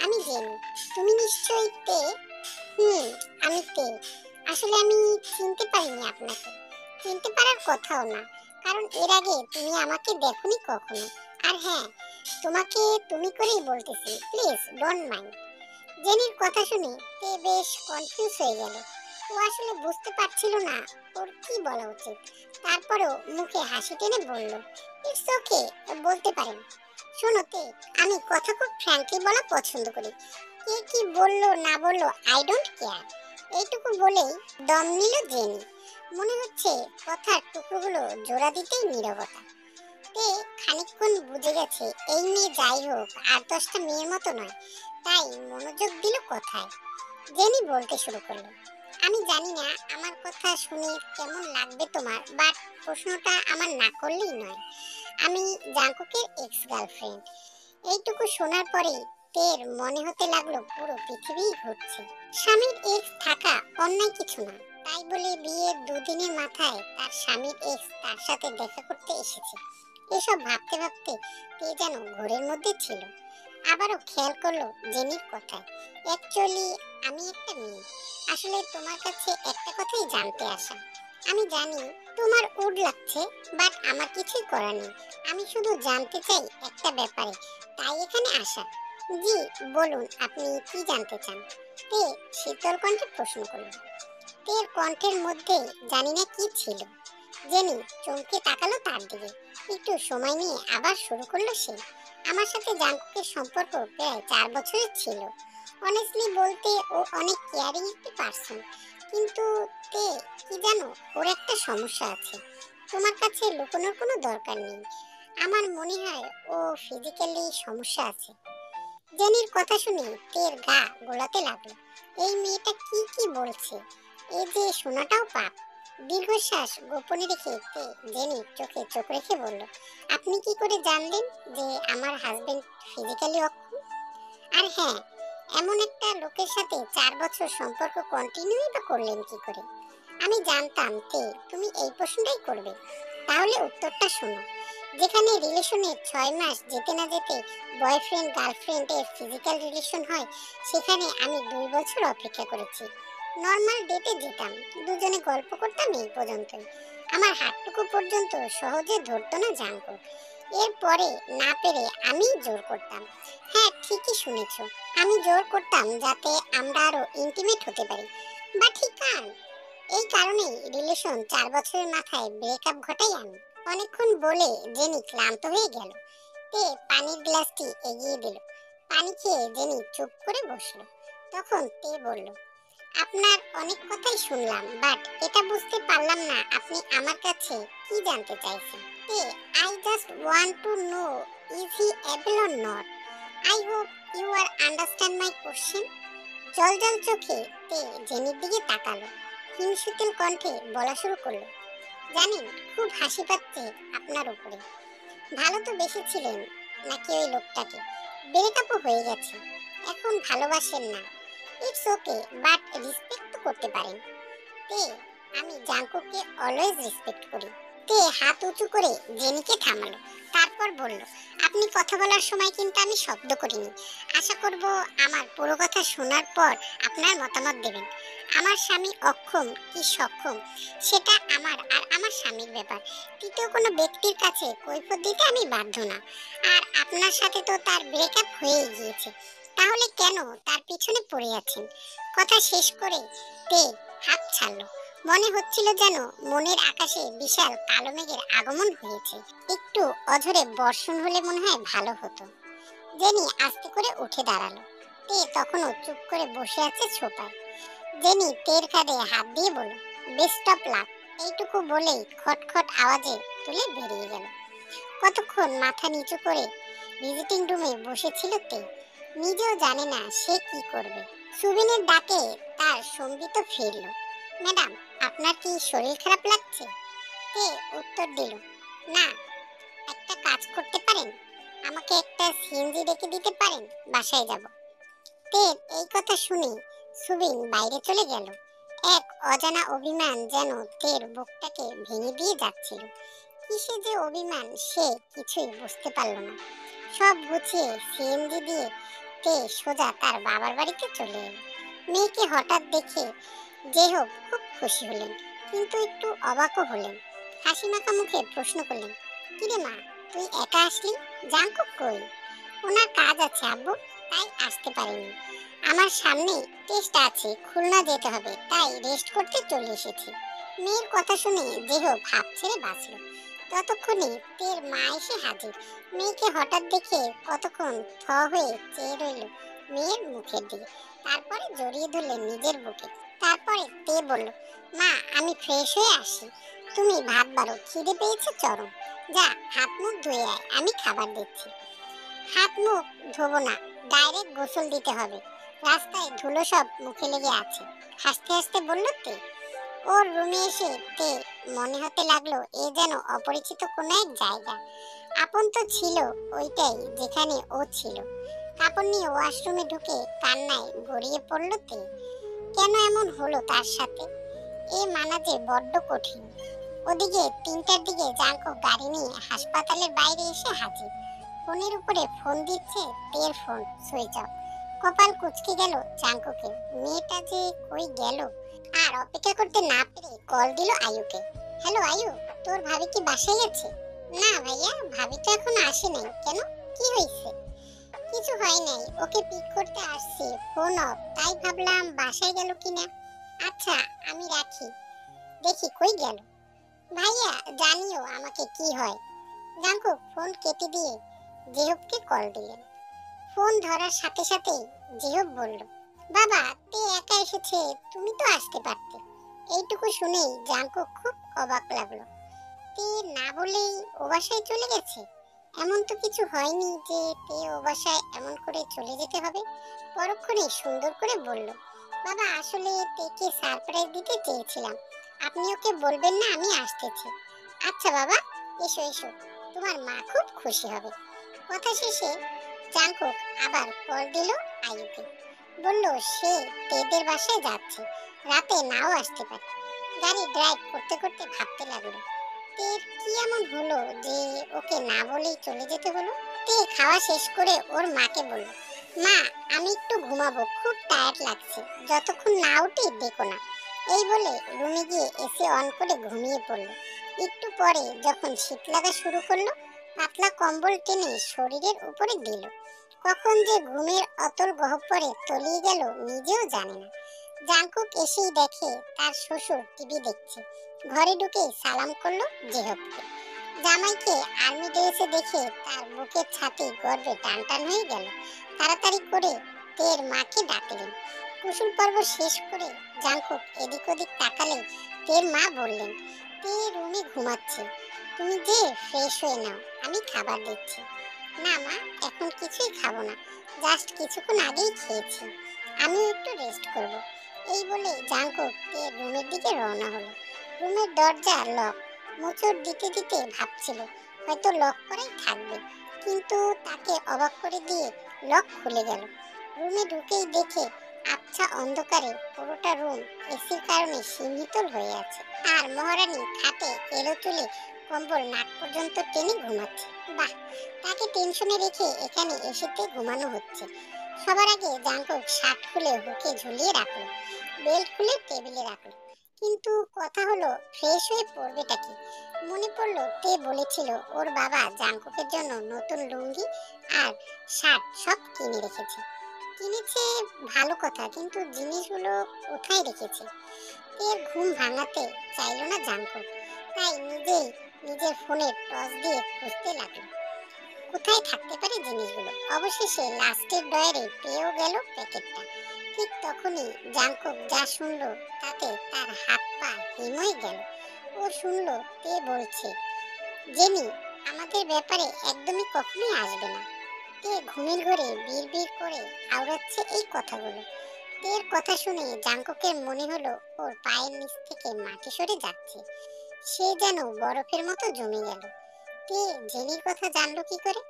Speaker 1: আমি জেনি। তুমি নিশ্চয়ই তে? আমি তে। আসলে আমি চিনতে পারিনি আপনাকে। চিনতে পারার কথাও না, কারণ এর আগে তুমি আমাকে দেখোনি কখনো। আর হ্যাঁ, তোমাকে তুমি করেই বলতেছি, প্লিজ ডোন্ট মাইন্ড। জেনির কথা শুনে তে বেশ কনফিউজ হয়ে গেল। ও আসলে বুঝতে পারছিল না ওর কি বলা উচিত। তারপরেও মুখে হাসি টেনে বলল, ইটস ওকে, বলতে পারেন। শোনো তে, আমি কথা খুব ফ্র্যাঙ্কলি বলা পছন্দ করি। কে কি বললো না বললো আই ডোন্ট কেয়ার। এইটুকু বলেই দম নিল জেনি। মনে হচ্ছে কথার টুকরোগুলো জোড়া দিতেই নীরবতা। তে খানিকক্ষণ বুঝে গেছে এই মেয়ে যাই হোক আর 10টা মেয়ের মতো নয়, তাই মনোযোগ দিল কথায়। জেনি বলতে শুরু করলো, আমি জানি না আমার কথা শুনে কেমন লাগবে তোমার, বাট প্রশ্নটা আমার না করলেই নয়। আমি জাঙ্কুকের এক্স গার্লফ্রেন্ড। এইটুকু শোনার পরেই তের মনে হতে লাগলো পুরো পৃথিবী ঘুরছে। স্বামীর এক্স থাকা অন্যায় কিছু না, তাই বলে বিয়ের দুদিনের মাথায় তার স্বামীর এক্স তার সাথে দেখা করতে এসেছে। এসব ভাবতে ভাবতে তে যেন ঘোরের মধ্যে ছিল। আবারও খেয়াল করলো জেনির কথা। অ্যাকচুয়ালি আমি একটা মেয়ে, আসলে তোমার কাছে একটা কথাই জানতে আসা। আমি জানি তোমার উড লাগছে, বাট আমার কিছুই করার নেই। আমি শুধু জানতে চাই একটা ব্যাপারে, তাই এখানে আসা। জি বলুন, আপনি কি জানতে চান? তে শীতল কণ্ঠে প্রশ্ন করল। তের কণ্ঠের মধ্যে জানি না কি ছিল। জেনি চমকে তাকালো তার দিকে। একটু সময় নিয়ে আবার শুরু করলো সে। আমার সাথে জাঙ্কুকের সম্পর্ক প্রায় 4 বছরের ছিল। অনেস্টলি বলতে ও অনেক কেয়ারিং একটি পার্সন, কিন্তু তে কি জানো, ওর একটা সমস্যা আছে। তোমার কাছে লুকানোর কোনো দরকার নেই। আমার মনে হয় ও ফিজিক্যালি সমস্যা আছে। জেনির কথা শুনে তের গা গোলাতে লাগলো। এই মেয়েটা কি কি বলছে, এই যে শোনাটাও পাপ। দীর্ঘশ্বাস গোপনে রেখে তে জেনি চোখে চোখ রেখে বলল, আপনি কি করে জানলেন যে আমার হাজবেন্ড ফিজিক্যালি অক্ষম? আর হ্যাঁ, এমন একটা লোকের সাথে 4 বছর সম্পর্ক কন্টিনিউই বা করলেন কি করে? আমি জানতাম তে তুমি এই প্রশ্নটাই করবে। তাহলে উত্তরটা শোনো। যেখানে রিলেশনের 6 মাস যেতে না যেতে বয়ফ্রেন্ড গার্লফ্রেন্ড এর ফিজিক্যাল রিলেশন হয়, সেখানে আমি 2 বছর অপেক্ষা করেছি। নর্মাল ডেটে যেতাম, দুজনে গল্প করতাম, এই পর্যন্তই। আমার হাতটুকু পর্যন্ত সহজে ধরতো না জাঙ্কুক। এরপরে না পেরে আমি জোর করতাম। হ্যাঁ ঠিকই শুনেছ, আমি জোর করতাম যাতে আমরা আরো ইন্টিমেট হতে পারি। But he Kant. এই কারণেই রিলেশন 4 বছরের মাথায় ব্রেকআপ ঘটাই আমি। অনেকক্ষণ বলে জেনি ক্লান্ত হয়ে গেল। তে পানির গ্লাসটি এগিয়ে দিল। পানি খেয়ে জেনি চুপ করে বসলো। তখন তে বলল, আপনার অনেক কথাই শুনলাম, বাট এটা বুঝতে পারলাম না আপনি আমার কাছে কি জানতে চাইছেন। তে I just want to know, is he able or not? I hope you are understand my question. জল জল চোখে তে জেনির দিকে তাকালো। হিমশীতল কণ্ঠে বলা শুরু করলো, জানেন খুব হাসি পাচ্ছে আপনার উপরে। ভালো তো বেসেছিলেন নাকি ওই লোকটাকে? ব্রেকআপও হয়ে গেছে, এখন ভালোবাসেন না। ইটস ওকে, বাট রেসপেক্ট তো করতে পারেন। তে আমি জাঙ্কুককে অলওয়েজ রেসপেক্ট করি। তে হাত উঁচু করে জেনিকে থামালো। তারপর বলল, আপনি কথা বলার সময় কিন্তু আমি শব্দ করিনি। আশা করব আমার পুরো কথা শোনার পর আপনার মতামত দেবেন। আমার স্বামী অক্ষম কি সক্ষম সেটা আমার আর আমার স্বামীর ব্যাপার। তৃতীয় কোনো ব্যক্তির কাছে কৈফিয়ত দিতে আমি বাধ্য না। আর আপনার সাথে তো তার ব্রেকআপ হয়ে গিয়েছে, তাহলে কেন তার পিছনে পড়ে আছেন? কথা শেষ করে তে হাত ছাড়লো। মনে হচ্ছিল যেন মনের আকাশে বিশাল কালো মেঘের আগমন হয়েছে। একটু অঝরে বর্ষণ হলে মনে হয় ভালো হতো। জেনি আস্তে করে উঠে দাঁড়ালো। তে তখনও চুপ করে বসে আছে সোফায়। জেনি তের কাঁধে হাত দিয়ে বলল, বেস্ট অফ লাক। এইটুকু বলেই খটখট আওয়াজে তুলে বেরিয়ে গেল। কতক্ষণ মাথা নিচু করে ভিজিটিং রুমে বসেছিল তে, নিজেও জানে না সে কি করবে। সুবিনের ডাকে তার সঙ্গীত ফিরল। ম্যাডাম, আপনার কি শরীর খারাপ লাগছে? তে উত্তর দিল, না। একটা কাজ করতে পারেন, আমাকে একটা সিএনজি ডেকে দিতে পারেন, বাসায় যাব। তের এই কথা শুনে সুবিন বাইরে চলে গেল। এক অজানা অভিমান যেন তের বুকটাকে ভেঙে দিয়ে যাচ্ছিল। কিসে যে অভিমান সে কিছুই বুঝতে পারল না। সব গুছিয়ে সিএনজি দিয়ে তে সোজা তার বাবার বাড়িতে চলে এলো। মেয়েকে হঠাৎ দেখে যে হোক খুব খুশি হলেন, কিন্তু একটু অবাকও হলেন। হাসি মাখা মুখে প্রশ্ন করলেন, কিরে মা, তুই একা আসলি? জাঙ্কুক কই? ওনার কাজ আছে আব্বু, তাই আসতে পারেনি। আমার সামনে টেস্ট আছে, খুলনা যেতে হবে, তাই রেস্ট করতে চলে এসেছি। মেয়ের কথা শুনে দেহ ভাব ছেড়ে বাঁচল। ততক্ষণে তের মা এসে হাজির। মেয়েকে হঠাৎ দেখে কতক্ষণ থ হয়ে চেয়ে রইল মেয়ের মুখের দিকে, তারপরে জড়িয়ে ধরলেন নিজের বুকে। তারপরে তে বলল, মা আমি ফ্রেশ হয়ে আসি, তুমি ভাত বাড়ো, খিদে পেয়েছে চরম। যা হাত মুখ ধুয়ে আয়, আমি খাবার দিচ্ছি। হাত মুখ ধোবো না, ডাইরেক্ট গোসল দিতে হবে, রাস্তায় ধুলো সব মুখে লেগে আছে। হাসতে হাসতে বলল তে। ওর রুমে এসে তে মনে হতে লাগলো এ যেন অপরিচিত কোনো এক জায়গা। আপন তো ছিল ওইটাই যেখানে ও ছিল। কাপড় নিয়ে ওয়াশরুমে ঢুকে কান্নায় গড়িয়ে পড়ল তে। কেন এমন হলো তার সাথে? এ মানা যে বড্ড কঠিন। ওদিকে 3টার দিকে জাঙ্কুক গাড়ি নিয়ে হাসপাতালের বাইরে এসে হাজির। ফোনের উপরে ফোন দিচ্ছে, তের ফোন সুইচ অফ। কপাল কুঁচকে গেল জাঙ্কুকে, মেয়েটা যে কই গেল। আর অপেক্ষা করতে না পেরে কল দিল আয়ুকে। হ্যালো আয়ু, তোর ভাবি কি বাসায় আছে? না ভাইয়া, ভাবি তো এখন আসে নাই। কেন, কি হয়েছে? কিছু হয় নাই, ওকে পিক করতে আসছি, ফোন অফ, তাই ভাবলাম বাসায় গেল কিনা। আচ্ছা আমি রাখি, দেখি কই গেল। ভাইয়া জানিও আমাকে কি হয়। জাঙ্কুক ফোন কেটে দিয়ে জেহবকে কল দিলেন। ফোন ধরার সাথে সাথে জেহব বলল, বাবা তে একা এসেছে, তুমি তো আসতে পারতে। এইটুকু শুনেই জাঙ্কুক খুব অবাক লাগলো। তে না বলেই ও বাসায় চলে গেছে? এমন তো কিছু হয়নি যে তে ও বাসায় এমন করে চলে যেতে হবে। পরক্ষণে সুন্দর করে বলল, বাবা আসলে তেকে সারপ্রাইজ দিতে চেয়েছিলাম, আপনি ওকে বলবেন না আমি আসতেছি। আচ্ছা বাবা, এসো এসো, তোমার মা খুব খুশি হবে। কথা শেষে জাঙ্কুক আবার কল দিল আয়ুকে। বলল সে তেদের বাসায় যাচ্ছে, রাতে নাও আসতে পারে। গাড়ি ড্রাইভ করতে করতে ভাবতে লাগলো, তের কি এমন হলো যে ওকে না বলেই চলে যেতে হলো। তে খাওয়া শেষ করে ওর মাকে বলল, মা আমি একটু ঘুমাবো, খুব টায়ার্ড লাগছে, যতক্ষণ না উঠি ডেকো না। এই বলে রুমে গিয়ে এসি অন করে ঘুমিয়ে পড়ল। একটু পরে যখন শীত লাগা শুরু করলো, পাতলা কম্বল টেনে শরীরের উপরে দিল। কখন যে ঘুমের অতল গহ্বরে তলিয়ে গেল নিজেও জানে না। জাঙ্কুক এসেই দেখে তার শ্বশুর টিভি দেখছে। ঘরে ঢুকে সালাম করলো জেহবকে। জামাইকে আর্মি ড্রেসে দেখে তার বুকের ছাতি গর্বে টান টান হয়ে গেল। তাড়াতাড়ি করে তের মাকে ডাকলেন। কুশল পর্ব শেষ করে জাঙ্কুক এদিক ওদিক তাকালে তের মা বললেন, তে রুমে ঘুমাচ্ছে, তুমি যে ফ্রেশ হয়ে নাও, আমি খাবার দিচ্ছি। না মা, এখন কিছুই খাবো না, জাস্ট কিছুক্ষণ আগেই খেয়েছি, আমিও একটু রেস্ট করব। এই বলে জাঙ্কুক তের রুমের দিকে রওনা হলো। রুমের দরজা লক। মোচড় দিতে দিতে ভাবছিল হয়তো লক করাই থাকবে, কিন্তু তাকে অবাক করে দিয়ে লক খুলে গেল। রুমে ঢুকেই দেখে আবছা অন্ধকারে পুরোটা রুম এসির কারণে শীতল হয়ে আছে। আর মহারানী খাটে এলো তুলে কম্বল নাক পর্যন্ত টেনে ঘুমাচ্ছে। বাহ, তাকে টেনশনে রেখে এখানে এসিতে ঘুমানো হচ্ছে। সবার আগে জাঙ্কুক শার্ট খুলে হুকে ঝুলিয়ে রাখলো, বেল্ট খুলে টেবিলে রাখলো। কিন্তু কথা হলো ফ্রেশ হয়ে পড়বেটা কি? মনে পড়লো তে বলেছিল ওর বাবা জাঙ্কুকের জন্য নতুন লুঙ্গি আর শার্ট সব কিনে রেখেছে। কিনেছে ভালো কথা, কিন্তু জিনিসগুলো কোথায় রেখেছে? এর ঘুম ভাঙাতে চাইলো না জাঙ্কুক, তাই নিজেই নিজের ফোনে টর্চ দিয়ে খুঁজতে লাগলো কোথায় থাকতে পারে জিনিসগুলো। অবশেষে লাস্টের ডয়ারে পেয়েও গেল প্যাকেটটা। ঠিক তখনই জাঙ্কুক যা শুনলো তাতে তার হাত পা হিম হয়ে গেল। ও শুনলো তে বলছে, জেনি আমাদের ব্যাপারে একদমই কখনোই আসবে না। তে ঘুমের ঘরে বিড়বিড় করে আওড়াচ্ছে এই কথাগুলো। তের কথা শুনে জাঙ্কুকের মনে হলো ওর পায়ের নিচ থেকে মাটি সরে যাচ্ছে। সে যেন বরফের মতো জমে গেল। তে জেনির কথা জানলো কি করে?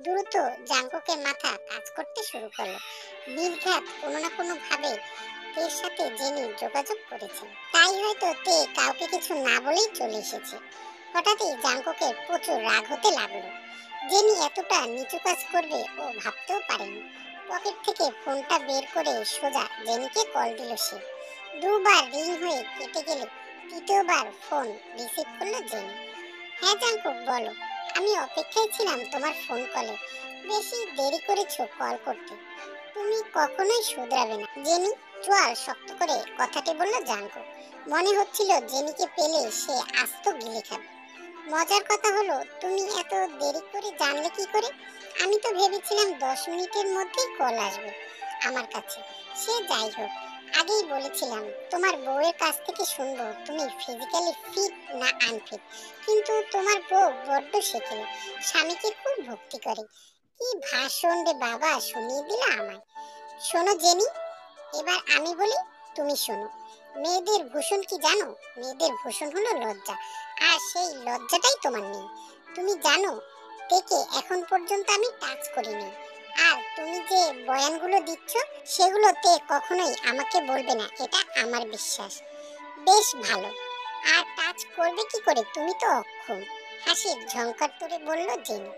Speaker 1: দ্রুত জাঙ্কুকের মাথা কাজ করতে শুরু করলো। নির্ঘাত কোনো না কোনো ভাবে তের সাথে জেনি যোগাযোগ করেছে। তাই হয়তো তে কাউকে কিছু না বলেই চলে এসেছে। হঠাৎই জাঙ্কুকের প্রচুর রাগ হতে লাগলো। জেনি এতটা নিচু কাজ করবে ও ভাবতেও পারেনি। পকেট থেকে ফোনটা বের করে সোজা জেনিকে কল দিল সে। দুবার রিং হয়ে কেটে গেলে তৃতীয়বার ফোন রিসিভ করলো জেনি। হ্যাঁ জাঙ্কুক বলো, আমি অপেক্ষায় ছিলাম তোমার ফোন কলে। বেশি দেরি করেছো কল করতে, তুমি কখনোই শুধরাবে না জেনি। চোয়াল শক্ত করে কথাটি বলল জাঙ্কুক। মনে হচ্ছিল জেনিকে পেলে সে আস্ত গিলে খাবে। মজার কথা হলো তুমি এত দেরি করে জানলে কি করে? আমি তো ভেবেছিলাম 10 মিনিটের মধ্যেই কল আসবে আমার কাছে। সে যাই হোক, আগেই বলেছিলাম তোমার বউয়ের কাছ থেকে শুনবো তুমি ফিজিক্যালি ফিট না আনফিট। কিন্তু তোমার বউ বড্ড শেখে, স্বামীকে খুব ভক্তি করে। কি ভাষণ রে বাবা, শুনিয়ে দিলা আমায়। শোনো জেনি, এবার আমি বলি তুমি শোনো। মেয়েদের ভূষণ কি জানো? মেয়েদের ভূষণ হলো লজ্জা, আর সেই লজ্জাটাই তোমার নেই। তুমি জানো থেকে এখন পর্যন্ত আমি টাচ করিনি। আর তুমি যে বয়ানগুলো দিচ্ছ সেগুলোতে কখনোই আমাকে বলবে না, এটা আমার বিশ্বাস। বেশ ভালো, আর টাচ করবে কি করে, তুমি তো অক্ষম। হাসির ঝংকার তুলে বলল জেনি।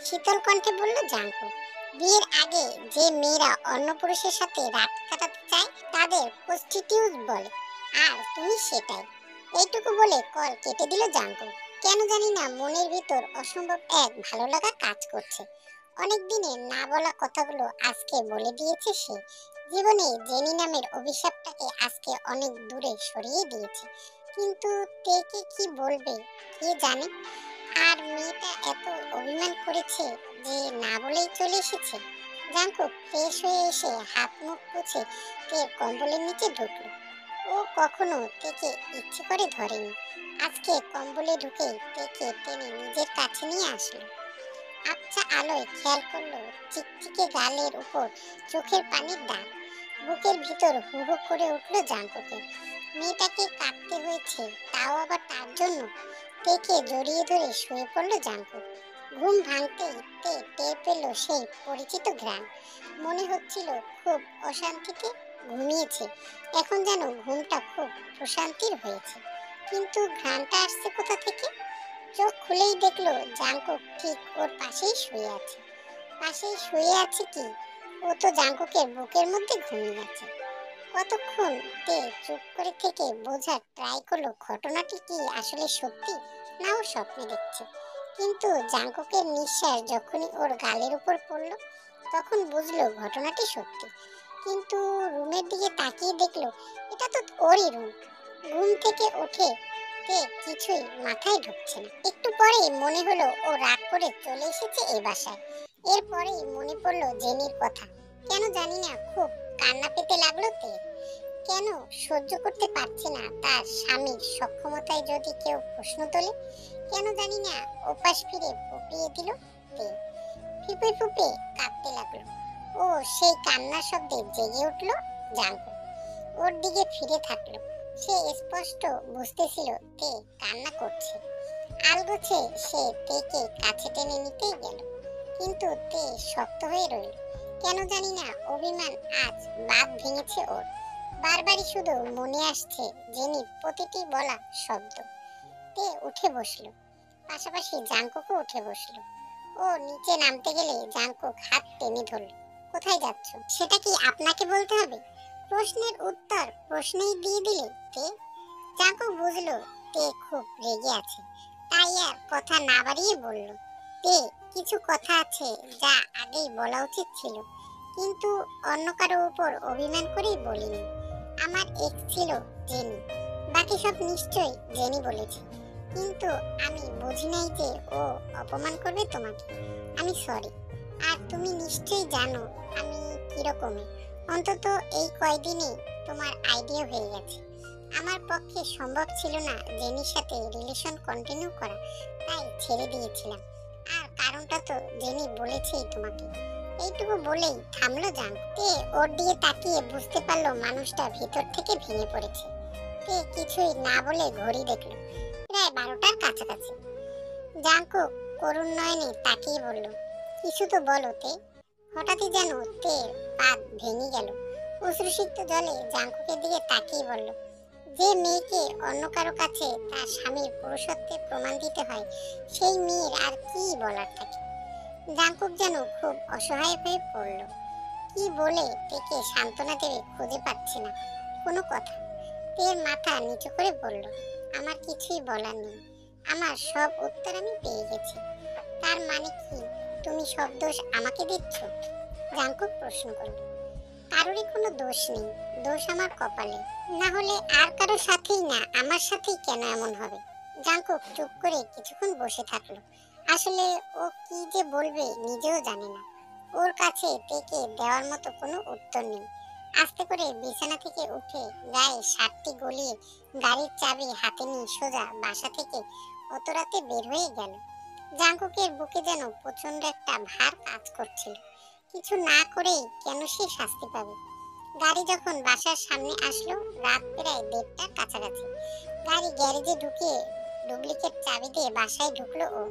Speaker 1: শীতল কণ্ঠে বলল জাঙ্কুক। বিয়ের আগে যে মেয়েরা অন্য পুরুষের সাথে রাত কাটাতে চায় তাদের প্রস্টিটিউট বলে, আর তুমি সেটাই। এইটুকু বলে কল কেটে দিল জাঙ্কুক। কেন জানি না মনের ভিতর অসম্ভব এক ভালো লাগা কাজ করছে। অনেক দিনের না বলা কথাগুলো আজকে বলে দিয়েছে সে। জীবনে জেনি নামের অভিশাপটাকে আজকে অনেক দূরে সরিয়ে দিয়েছে। কিন্তু কে কি বলবে কে জানে। আর মেয়েটা এত অভিমান করেছে যে না বলেই চলে এসেছে। জাঙ্কুক ফ্রেশ হয়ে এসে হাত মুখ মুছে তের কম্বলের নিচে ঢুকলো। ও কখনো তেকে ইচ্ছে করে ধরেনি। আজকে কম্বলে ঢুকে তেকে টেনে নিজের কাছে নিয়ে আসলো। আবছা আলোয় খেয়াল করলো চিকচিকে গালের উপর চোখের পানির দাগ। বুকের ভিতর হু হু করে উঠলো জাঙ্কুকে। মেয়েটাকে কাঁদতে হয়েছে, তাও আবার তার জন্য। তেকে জড়িয়ে ধরে শুয়ে পড়লো জাঙ্কুক। ঘুম ভাঙতেই তে টের পেল সেই পরিচিত ঘ্রাণ। মনে হচ্ছিল খুব অশান্তিতে ঘুমিয়েছে, এখন যেন ঘুমটা খুব প্রশান্তির হয়েছে। কিন্তু ঘ্রাণটা আসছে কোথা থেকে? চোখ খুলেই দেখলো জাঙ্কুক ঠিক ওর পাশেই শুয়ে আছে। পাশেই শুয়ে আছে কি, ও তো জাঙ্কুকের বুকের মধ্যে ঘুমিয়ে আছে। কতক্ষণ তে চুপ করে থেকে বোঝার ট্রাই করলো ঘটনাটি কি আসলে সত্যি না ও স্বপ্নে দেখছে। কিন্তু জাঙ্কুকের নিঃশ্বাস যখনই ওর গালের উপর পড়লো তখন বুঝলো ঘটনাটি সত্যি। কিন্তু রুমের দিকে তাকিয়ে দেখলো এটা তো ওরই রুম। ঘুম থেকে উঠে তে কিছুই মাথায় ঢুকছে না। একটু পরেই মনে হলো ও রাগ করে চলে এসেছে এই বাসায়। এরপরেই মনে পড়লো জেনির কথা। কেন জানি না খুব কান্না পেতে লাগলো তে। কেন সহ্য করতে পারছে না তার স্বামীর সক্ষমতায় যদি কেউ প্রশ্ন তোলে। কেন জানি না ওপাশ ফিরে ফুপিয়ে দিল তে। ফুপে ফুপে কাঁদতে লাগলো। ও সেই কান্নার শব্দে জেগে উঠলো জাঙ্কুক। ওর দিকে ফিরে থাকলো। সে স্পষ্ট বুঝতেছিল তে কান্না করছে। আলগোছে সে তেকে কাছে টেনে নিতেই গেল, কিন্তু তে শক্ত হয়ে রইল। কেন জানি না অভিমান আজ বাঁধ ভেঙেছে ওর। বারবারই শুধু মনে আসছে জেনির প্রতিটি বলা শব্দ। তে উঠে বসলো, পাশাপাশি জাঙ্কুকও উঠে বসলো। ও নিচে নামতে গেলে জাঙ্কুক হাত টেনে ধরল। কোথায় যাচ্ছ সেটা কি আপনাকে বলতে হবে? প্রশ্নের উত্তর প্রশ্নেই দিয়ে দিলে তে। জাঙ্কুক বুঝলো তে খুব রেগে আছে, তাই আর কথা না বাড়িয়ে বলল, তে কিছু কথা আছে যা আগেই বলা উচিত ছিল, কিন্তু অন্য কারো উপর অভিমান করেই বলিনি। আমার এক্স ছিল জেনি, বাকি সব নিশ্চয়ই জেনি বলেছে, কিন্তু আমি বুঝি নাই যে ও অপমান করবে তোমাকে। আমি সরি। আর তুমি নিশ্চয়ই জানো আমি কিরকমের। অন্তত এই কয়দিনে তোমার আইডিয়া হয়ে গেছে। আমার পক্ষে সম্ভব ছিল না জেনির সাথে রিলেশন কন্টিনিউ করা, তাই ছেড়ে দিয়েছিলাম। আর কারণটা তো জেনি বলেছেই তোমাকে। এইটুকু বলেই থামলো জানতে। ওর দিকে তাকিয়ে বুঝতে পারলো মানুষটা ভিতর থেকে ভেঙে পড়েছে। তে কিছুই না বলে ঘড়ি দেখলো, প্রায় 12টার কাছাকাছি। জাঙ্কুক করুণ নয়নে তাকিয়ে বলল, কিছু তো বলো তে। হঠাৎই যেন তের পাদ ভেঙে গেল। অশ্রুসিক্ত জলে জাঙ্কুকের দিকে তাকিয়ে বলল, যে মেয়েকে অন্য কারো কাছে তার স্বামীর পুরুষত্বের প্রমাণ দিতে হয় সেই মেয়ের আর কি বলার থাকে। জাঙ্কুক যেন খুব অসহায় হয়ে পড়ল। কি বলে তেকে সান্ত্বনা দেবে খুঁজে পাচ্ছে না কোনো কথা। তের মাথা নিচু করে বলল, আমার কিছুই বলার নেই। আমার সব উত্তর আমি পেয়ে গেছি। তার মানে কি তুমি সব দোষ আমাকে দিচ্ছ? জাঙ্কুক প্রশ্ন করল। কারোরই কোনো দোষ নেই, দোষ আমার কপালে। না হলে আর কারোর সাথেই না, আমার সাথেই কেন এমন হবে? জাঙ্কুক চুপ করে কিছুক্ষণ বসে থাকলো। আসলে ও কি যে বলবে নিজেও জানে না। ওর কাছে তেকে দেওয়ার মতো কোনো উত্তর নেই। আস্তে করে বিছানা থেকে উঠে গায়ে শার্টটি গলিয়ে গাড়ির চাবি হাতে নিয়ে সোজা বাসা থেকে অত রাতে বের হয়ে গেল। জাঙ্কুকের বুকে যেন প্রচন্ড একটা ভার কাজ করছিল। কিছু না করেই কেন সে শাস্তি পাবে? গাড়ি যখন বাসার সামনে আসলো রাত প্রায় 1:30টার কাছাকাছি। গাড়ি গ্যারেজে ঢুকিয়ে ডুপ্লিকেট চাবি দিয়ে বাসায় ঢুকলো ও।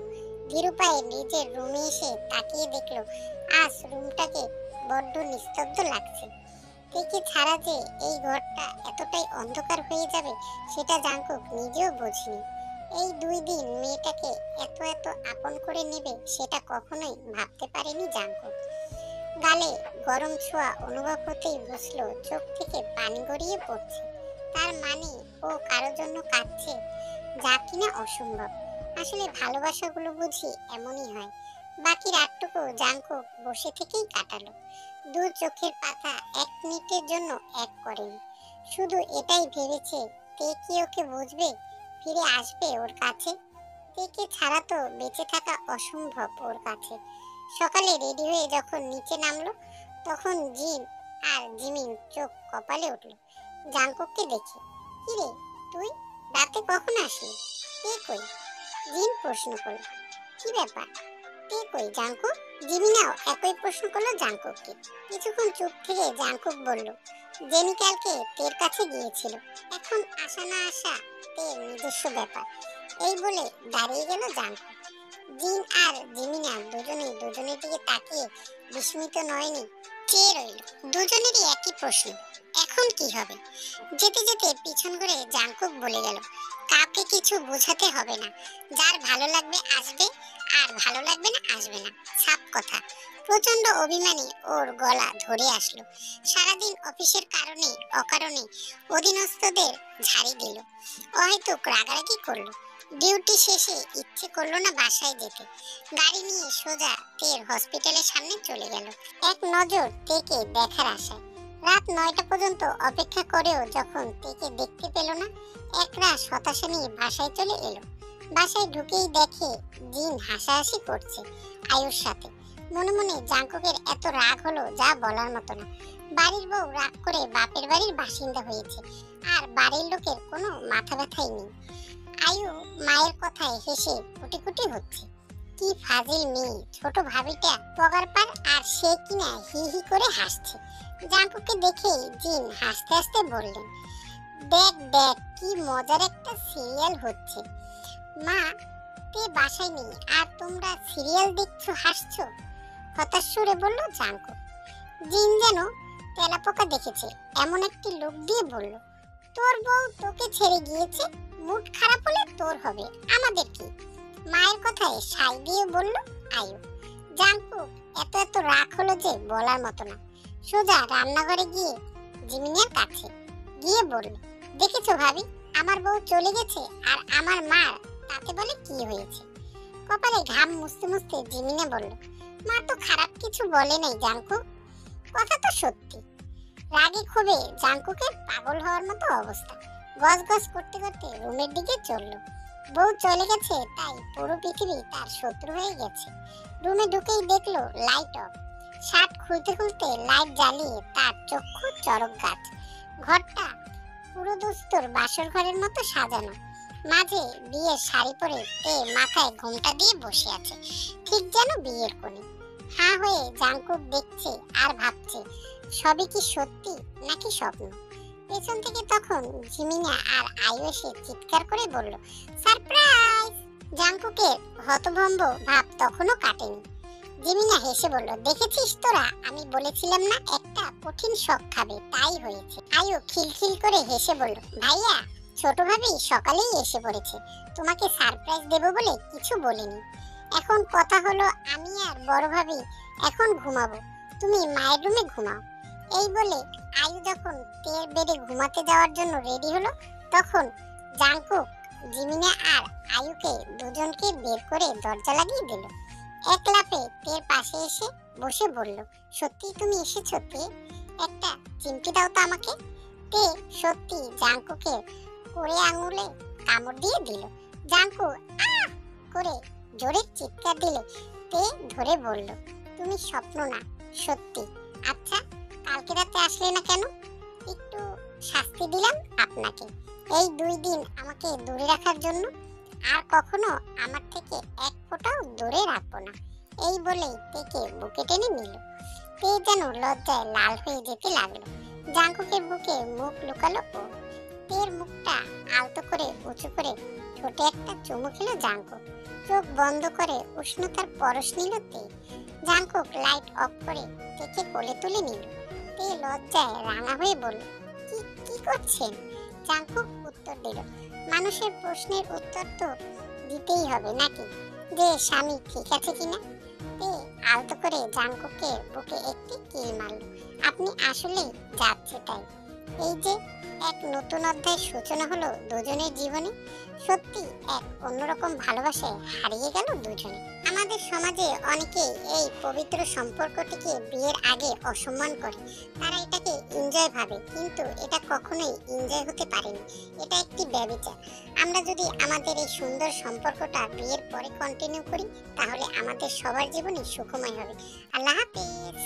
Speaker 1: ধীর পায়ে নিজের রুমে এসে তাকিয়ে দেখলো আজ রুমটাকে বড্ড নিস্তব্ধ লাগছে। থেকে ছাড়া যে এই ঘরটা এতটাই অন্ধকার হয়ে যাবে সেটা জাঙ্কুক নিজেও বোঝেনি। এই 2 দিন মেয়েটাকে এত এত আপন করে নেবে সেটা কখনোই ভাবতে পারেনি জাঙ্কুক। গালে গরম ছোঁয়া অনুভব হতেই বুঝলো চোখ থেকে পানি গড়িয়ে পড়ছে। তার মানে ও কারোর জন্য কাঁদছে, যা কিনা অসম্ভব। আসলে ভালোবাসাগুলো বুঝি এমনই হয়। বাকি রাতটুকু জাঙ্কুক বসে থেকেই কাটালো। দু চোখের পাতা 1 মিনিটের জন্য এক করেনি। শুধু এটাই ভেবেছে, তে কি ওকে বুঝবে, ফিরে আসবে ওর কাছে। তেকে ছাড়া তো বেঁচে থাকা অসম্ভব ওর কাছে। সকালে রেডি হয়ে যখন নিচে নামলো, তখন জিন আর জিমিন চোখ কপালে উঠলো জাঙ্কুককে দেখে। কিরে তুই রাতে কখন আসলি? তে কই? জিন প্রশ্ন করলো। কি ব্যাপার, তে কই জাঙ্কুক? জিমিনাও একই প্রশ্ন করলো জাঙ্কুককে। কিছুক্ষণ চুপ থেকে জাঙ্কুক বলল, জেনি কালকে তের কাছে গিয়েছিল, এখন আসা না আসা তের নিজস্ব ব্যাপার। এই বলে দাঁড়িয়ে গেল জাঙ্কুক। জিন আর জিমিনা দুজনেই দুজনের দিকে তাকিয়ে বিস্মিত নয়নি চেয়ে রইল। দুজনেরই একই প্রশ্ন, এখন কি হবে? যেতে যেতে পিছন ঘুরে জাঙ্কুক বলে গেল, কাউকে কিছু বোঝাতে হবে না, যার ভালো লাগবে আসবে, আর ভালো লাগবে না আসবে না, সাফ কথা। প্রচন্ড অভিমানী ওর গলা ধরে আসলো। সারাদিন অফিসের কারণে অকারণে অধীনস্থদের ঝাড়ি দিল, অহেতুক রাগারাগি করলো। ডিউটি শেষে ইচ্ছে করলো না বাসায় যেতে। গাড়ি নিয়ে সোজা তের হসপিটালের সামনে চলে গেল, এক নজর তেকে দেখার আশায়। রাত 9টা পর্যন্ত অপেক্ষা করেও যখন তেকে দেখতে পেল না, একরাশ হতাশা নিয়ে বাসায় চলে এলো। বাসায় ঢুকেই দেখে জিন হাসাহাসি করছে আয়ুর সাথে। মনে মনে জাঙ্কুকের এত রাগ হলো যা বলার মতো না। বাড়ির বউ রাগ করে বাপের বাড়ির বাসিন্দা হয়েছে, আর বাড়ির লোকের কোনো মাথা ব্যথাই নেই। আয়ু মায়ের কথায় হেসে কুটি কুটি হচ্ছে। কি ফাজিল মেয়ে, ছোট ভাবিটা পগার পার, আর সে কিনা হি হি করে হাসছে। জাঙ্কুকে দেখে জিন হাসতে হাসতে বললেন, দেখ দেখ কি মজার একটা সিরিয়াল হচ্ছে। মা, তে বাসায় নেই আর তোমরা সিরিয়াল দেখছো হাসছো? হতাশ সুরে বলল জাঙ্কুক। জিন যেন তেলাপোকা দেখেছে এমন একটি লোক দিয়ে বলল, তোর বউ তোকে ছেড়ে গিয়েছে, মুড খারাপ হলে তোর হবে, আমাদের কি? মায়ের কথায় সাই দিয়ে বলল আয়ু। জাঙ্কুক এত এত রাগ হলো যে বলার মতো না। সোজা রান্নাঘরে গিয়ে জিমিনের কাছে গিয়ে বলল, দেখেছো ভাবি, আমার বউ চলে গেছে আর আমার মা তাতে বলে কি হয়েছে? কপালে ঘাম মুছতে মুছতে জিমিনে বলল, মা তো খারাপ কিছু বলে নাই জাঙ্কুক, কথা তো সত্যি। রাগে ক্ষোভে জাঙ্কুকের পাগল হওয়ার মতো অবস্থা। গজ গজ করতে করতে রুমের দিকে চলল। বউ চলে গেছে তাই পুরো পৃথিবী তার শত্রু হয়ে গেছে। রুমে ঢুকেই দেখলো লাইট অফ। শার্ট খুলতে খুলতে লাইট জ্বালিয়ে তার চক্ষু চরক গাছ। ঘরটা পুরো দোস্তর বাসর ঘরের মতো সাজানো। মাঝে বিয়ের শাড়ি পরে তে মাথায় ঘোমটা দিয়ে বসে আছে, ঠিক যেন বিয়ের কোণে। হা হয়ে জাঙ্কুক দেখছে আর ভাবছে, সবই কি সত্যি নাকি স্বপ্ন? পেছন থেকে তখন জিমিনা আর আয়ু এসে চিৎকার করে বলল, সারপ্রাইজ! জাঙ্কুকের হতভম্ব ভাব তখনও কাটেনি। জিমিনা হেসে বলল, দেখেছিস তোরা, আমি বলেছিলাম না একটা কঠিন শখ খাবে, তাই হয়েছে। আয়ু খিলখিল করে হেসে বলল, ভাইয়া, ছোট ভাবি সকালেই এসে পড়েছে, তোমাকে সারপ্রাইজ দেব বলে কিছু বলিনি। এখন কথা হলো আমি আর বড় ভাবি এখন ঘুমাবো, তুমি মায়ের রুমে ঘুমাও। এই বলে আয়ু যখন তের বেডে ঘুমাতে যাওয়ার জন্য রেডি হলো, তখন জাঙ্কুক জিমিনা আর আয়ুকে দুজনকে বের করে দরজা লাগিয়ে দিল। এক লাফে তের পাশে এসে বসে বলল, সত্যি তুমি এসেছো তে? একটা চিমটি দাও তো আমাকে। তে সত্যি জাঙ্কুকে করে আঙুলে কামড় দিয়ে দিল। জাঙ্কু আহ করে জোরে চিৎকার দিলে তে ধরে বলল, তুমি স্বপ্ন না, সত্যি। আচ্ছা, কালকে রাতে আসলে না কেন? একটু শাস্তি দিলাম আপনাকে, এই 2 দিন আমাকে দূরে রাখার জন্য। আর কখনো আমার থেকে এক ফোঁটাও দূরে রাখবো না। এই বলেই তেকে বুকে টেনে নিল। তে যেন লজ্জায় লাল হয়ে যেতে লাগলো। জাঙ্কুকের বুকে মুখ লুকালো ও। তের মুখটা আলতো করে উঁচু করে ঠোঁটে একটা চুমু খেলো জাঙ্কুক। চোখ বন্ধ করে উষ্ণতার পরশ নিল তে। জাঙ্কুক লাইট অফ করে তেকে কোলে তুলে নিল। তে লজ্জায় রাঙা হয়ে বলল, কি কি করছেন? জাঙ্কুক উত্তর দিল, মানুষের প্রশ্নের উত্তর তো দিতেই হবে নাকি, যে স্বামী ঠিক আছে কিনা। তে আলতো করে জাঙ্কুকে বুকে একটি কিল মারল। আপনি আসলে যাচ্ছে তাই। এই যে এক নতুন অধ্যায়ের সূচনা হলো দুজনের জীবনে। সত্যি এক অন্যরকম ভালোবাসায় হারিয়ে গেল দুজনে। আমাদের সমাজে অনেকেই এই পবিত্র সম্পর্কটিকে বিয়ের আগে অসম্মান করে। তারা এটাকে এনজয় ভাবে, কিন্তু এটা কখনোই এনজয় হতে পারেনি। এটা একটি ব্যভিচার। আমরা যদি আমাদের এই সুন্দর সম্পর্কটা বিয়ের পরে কন্টিনিউ করি, তাহলে আমাদের সবার জীবনই সুখময় হবে। আল্লাহ হাফেজ।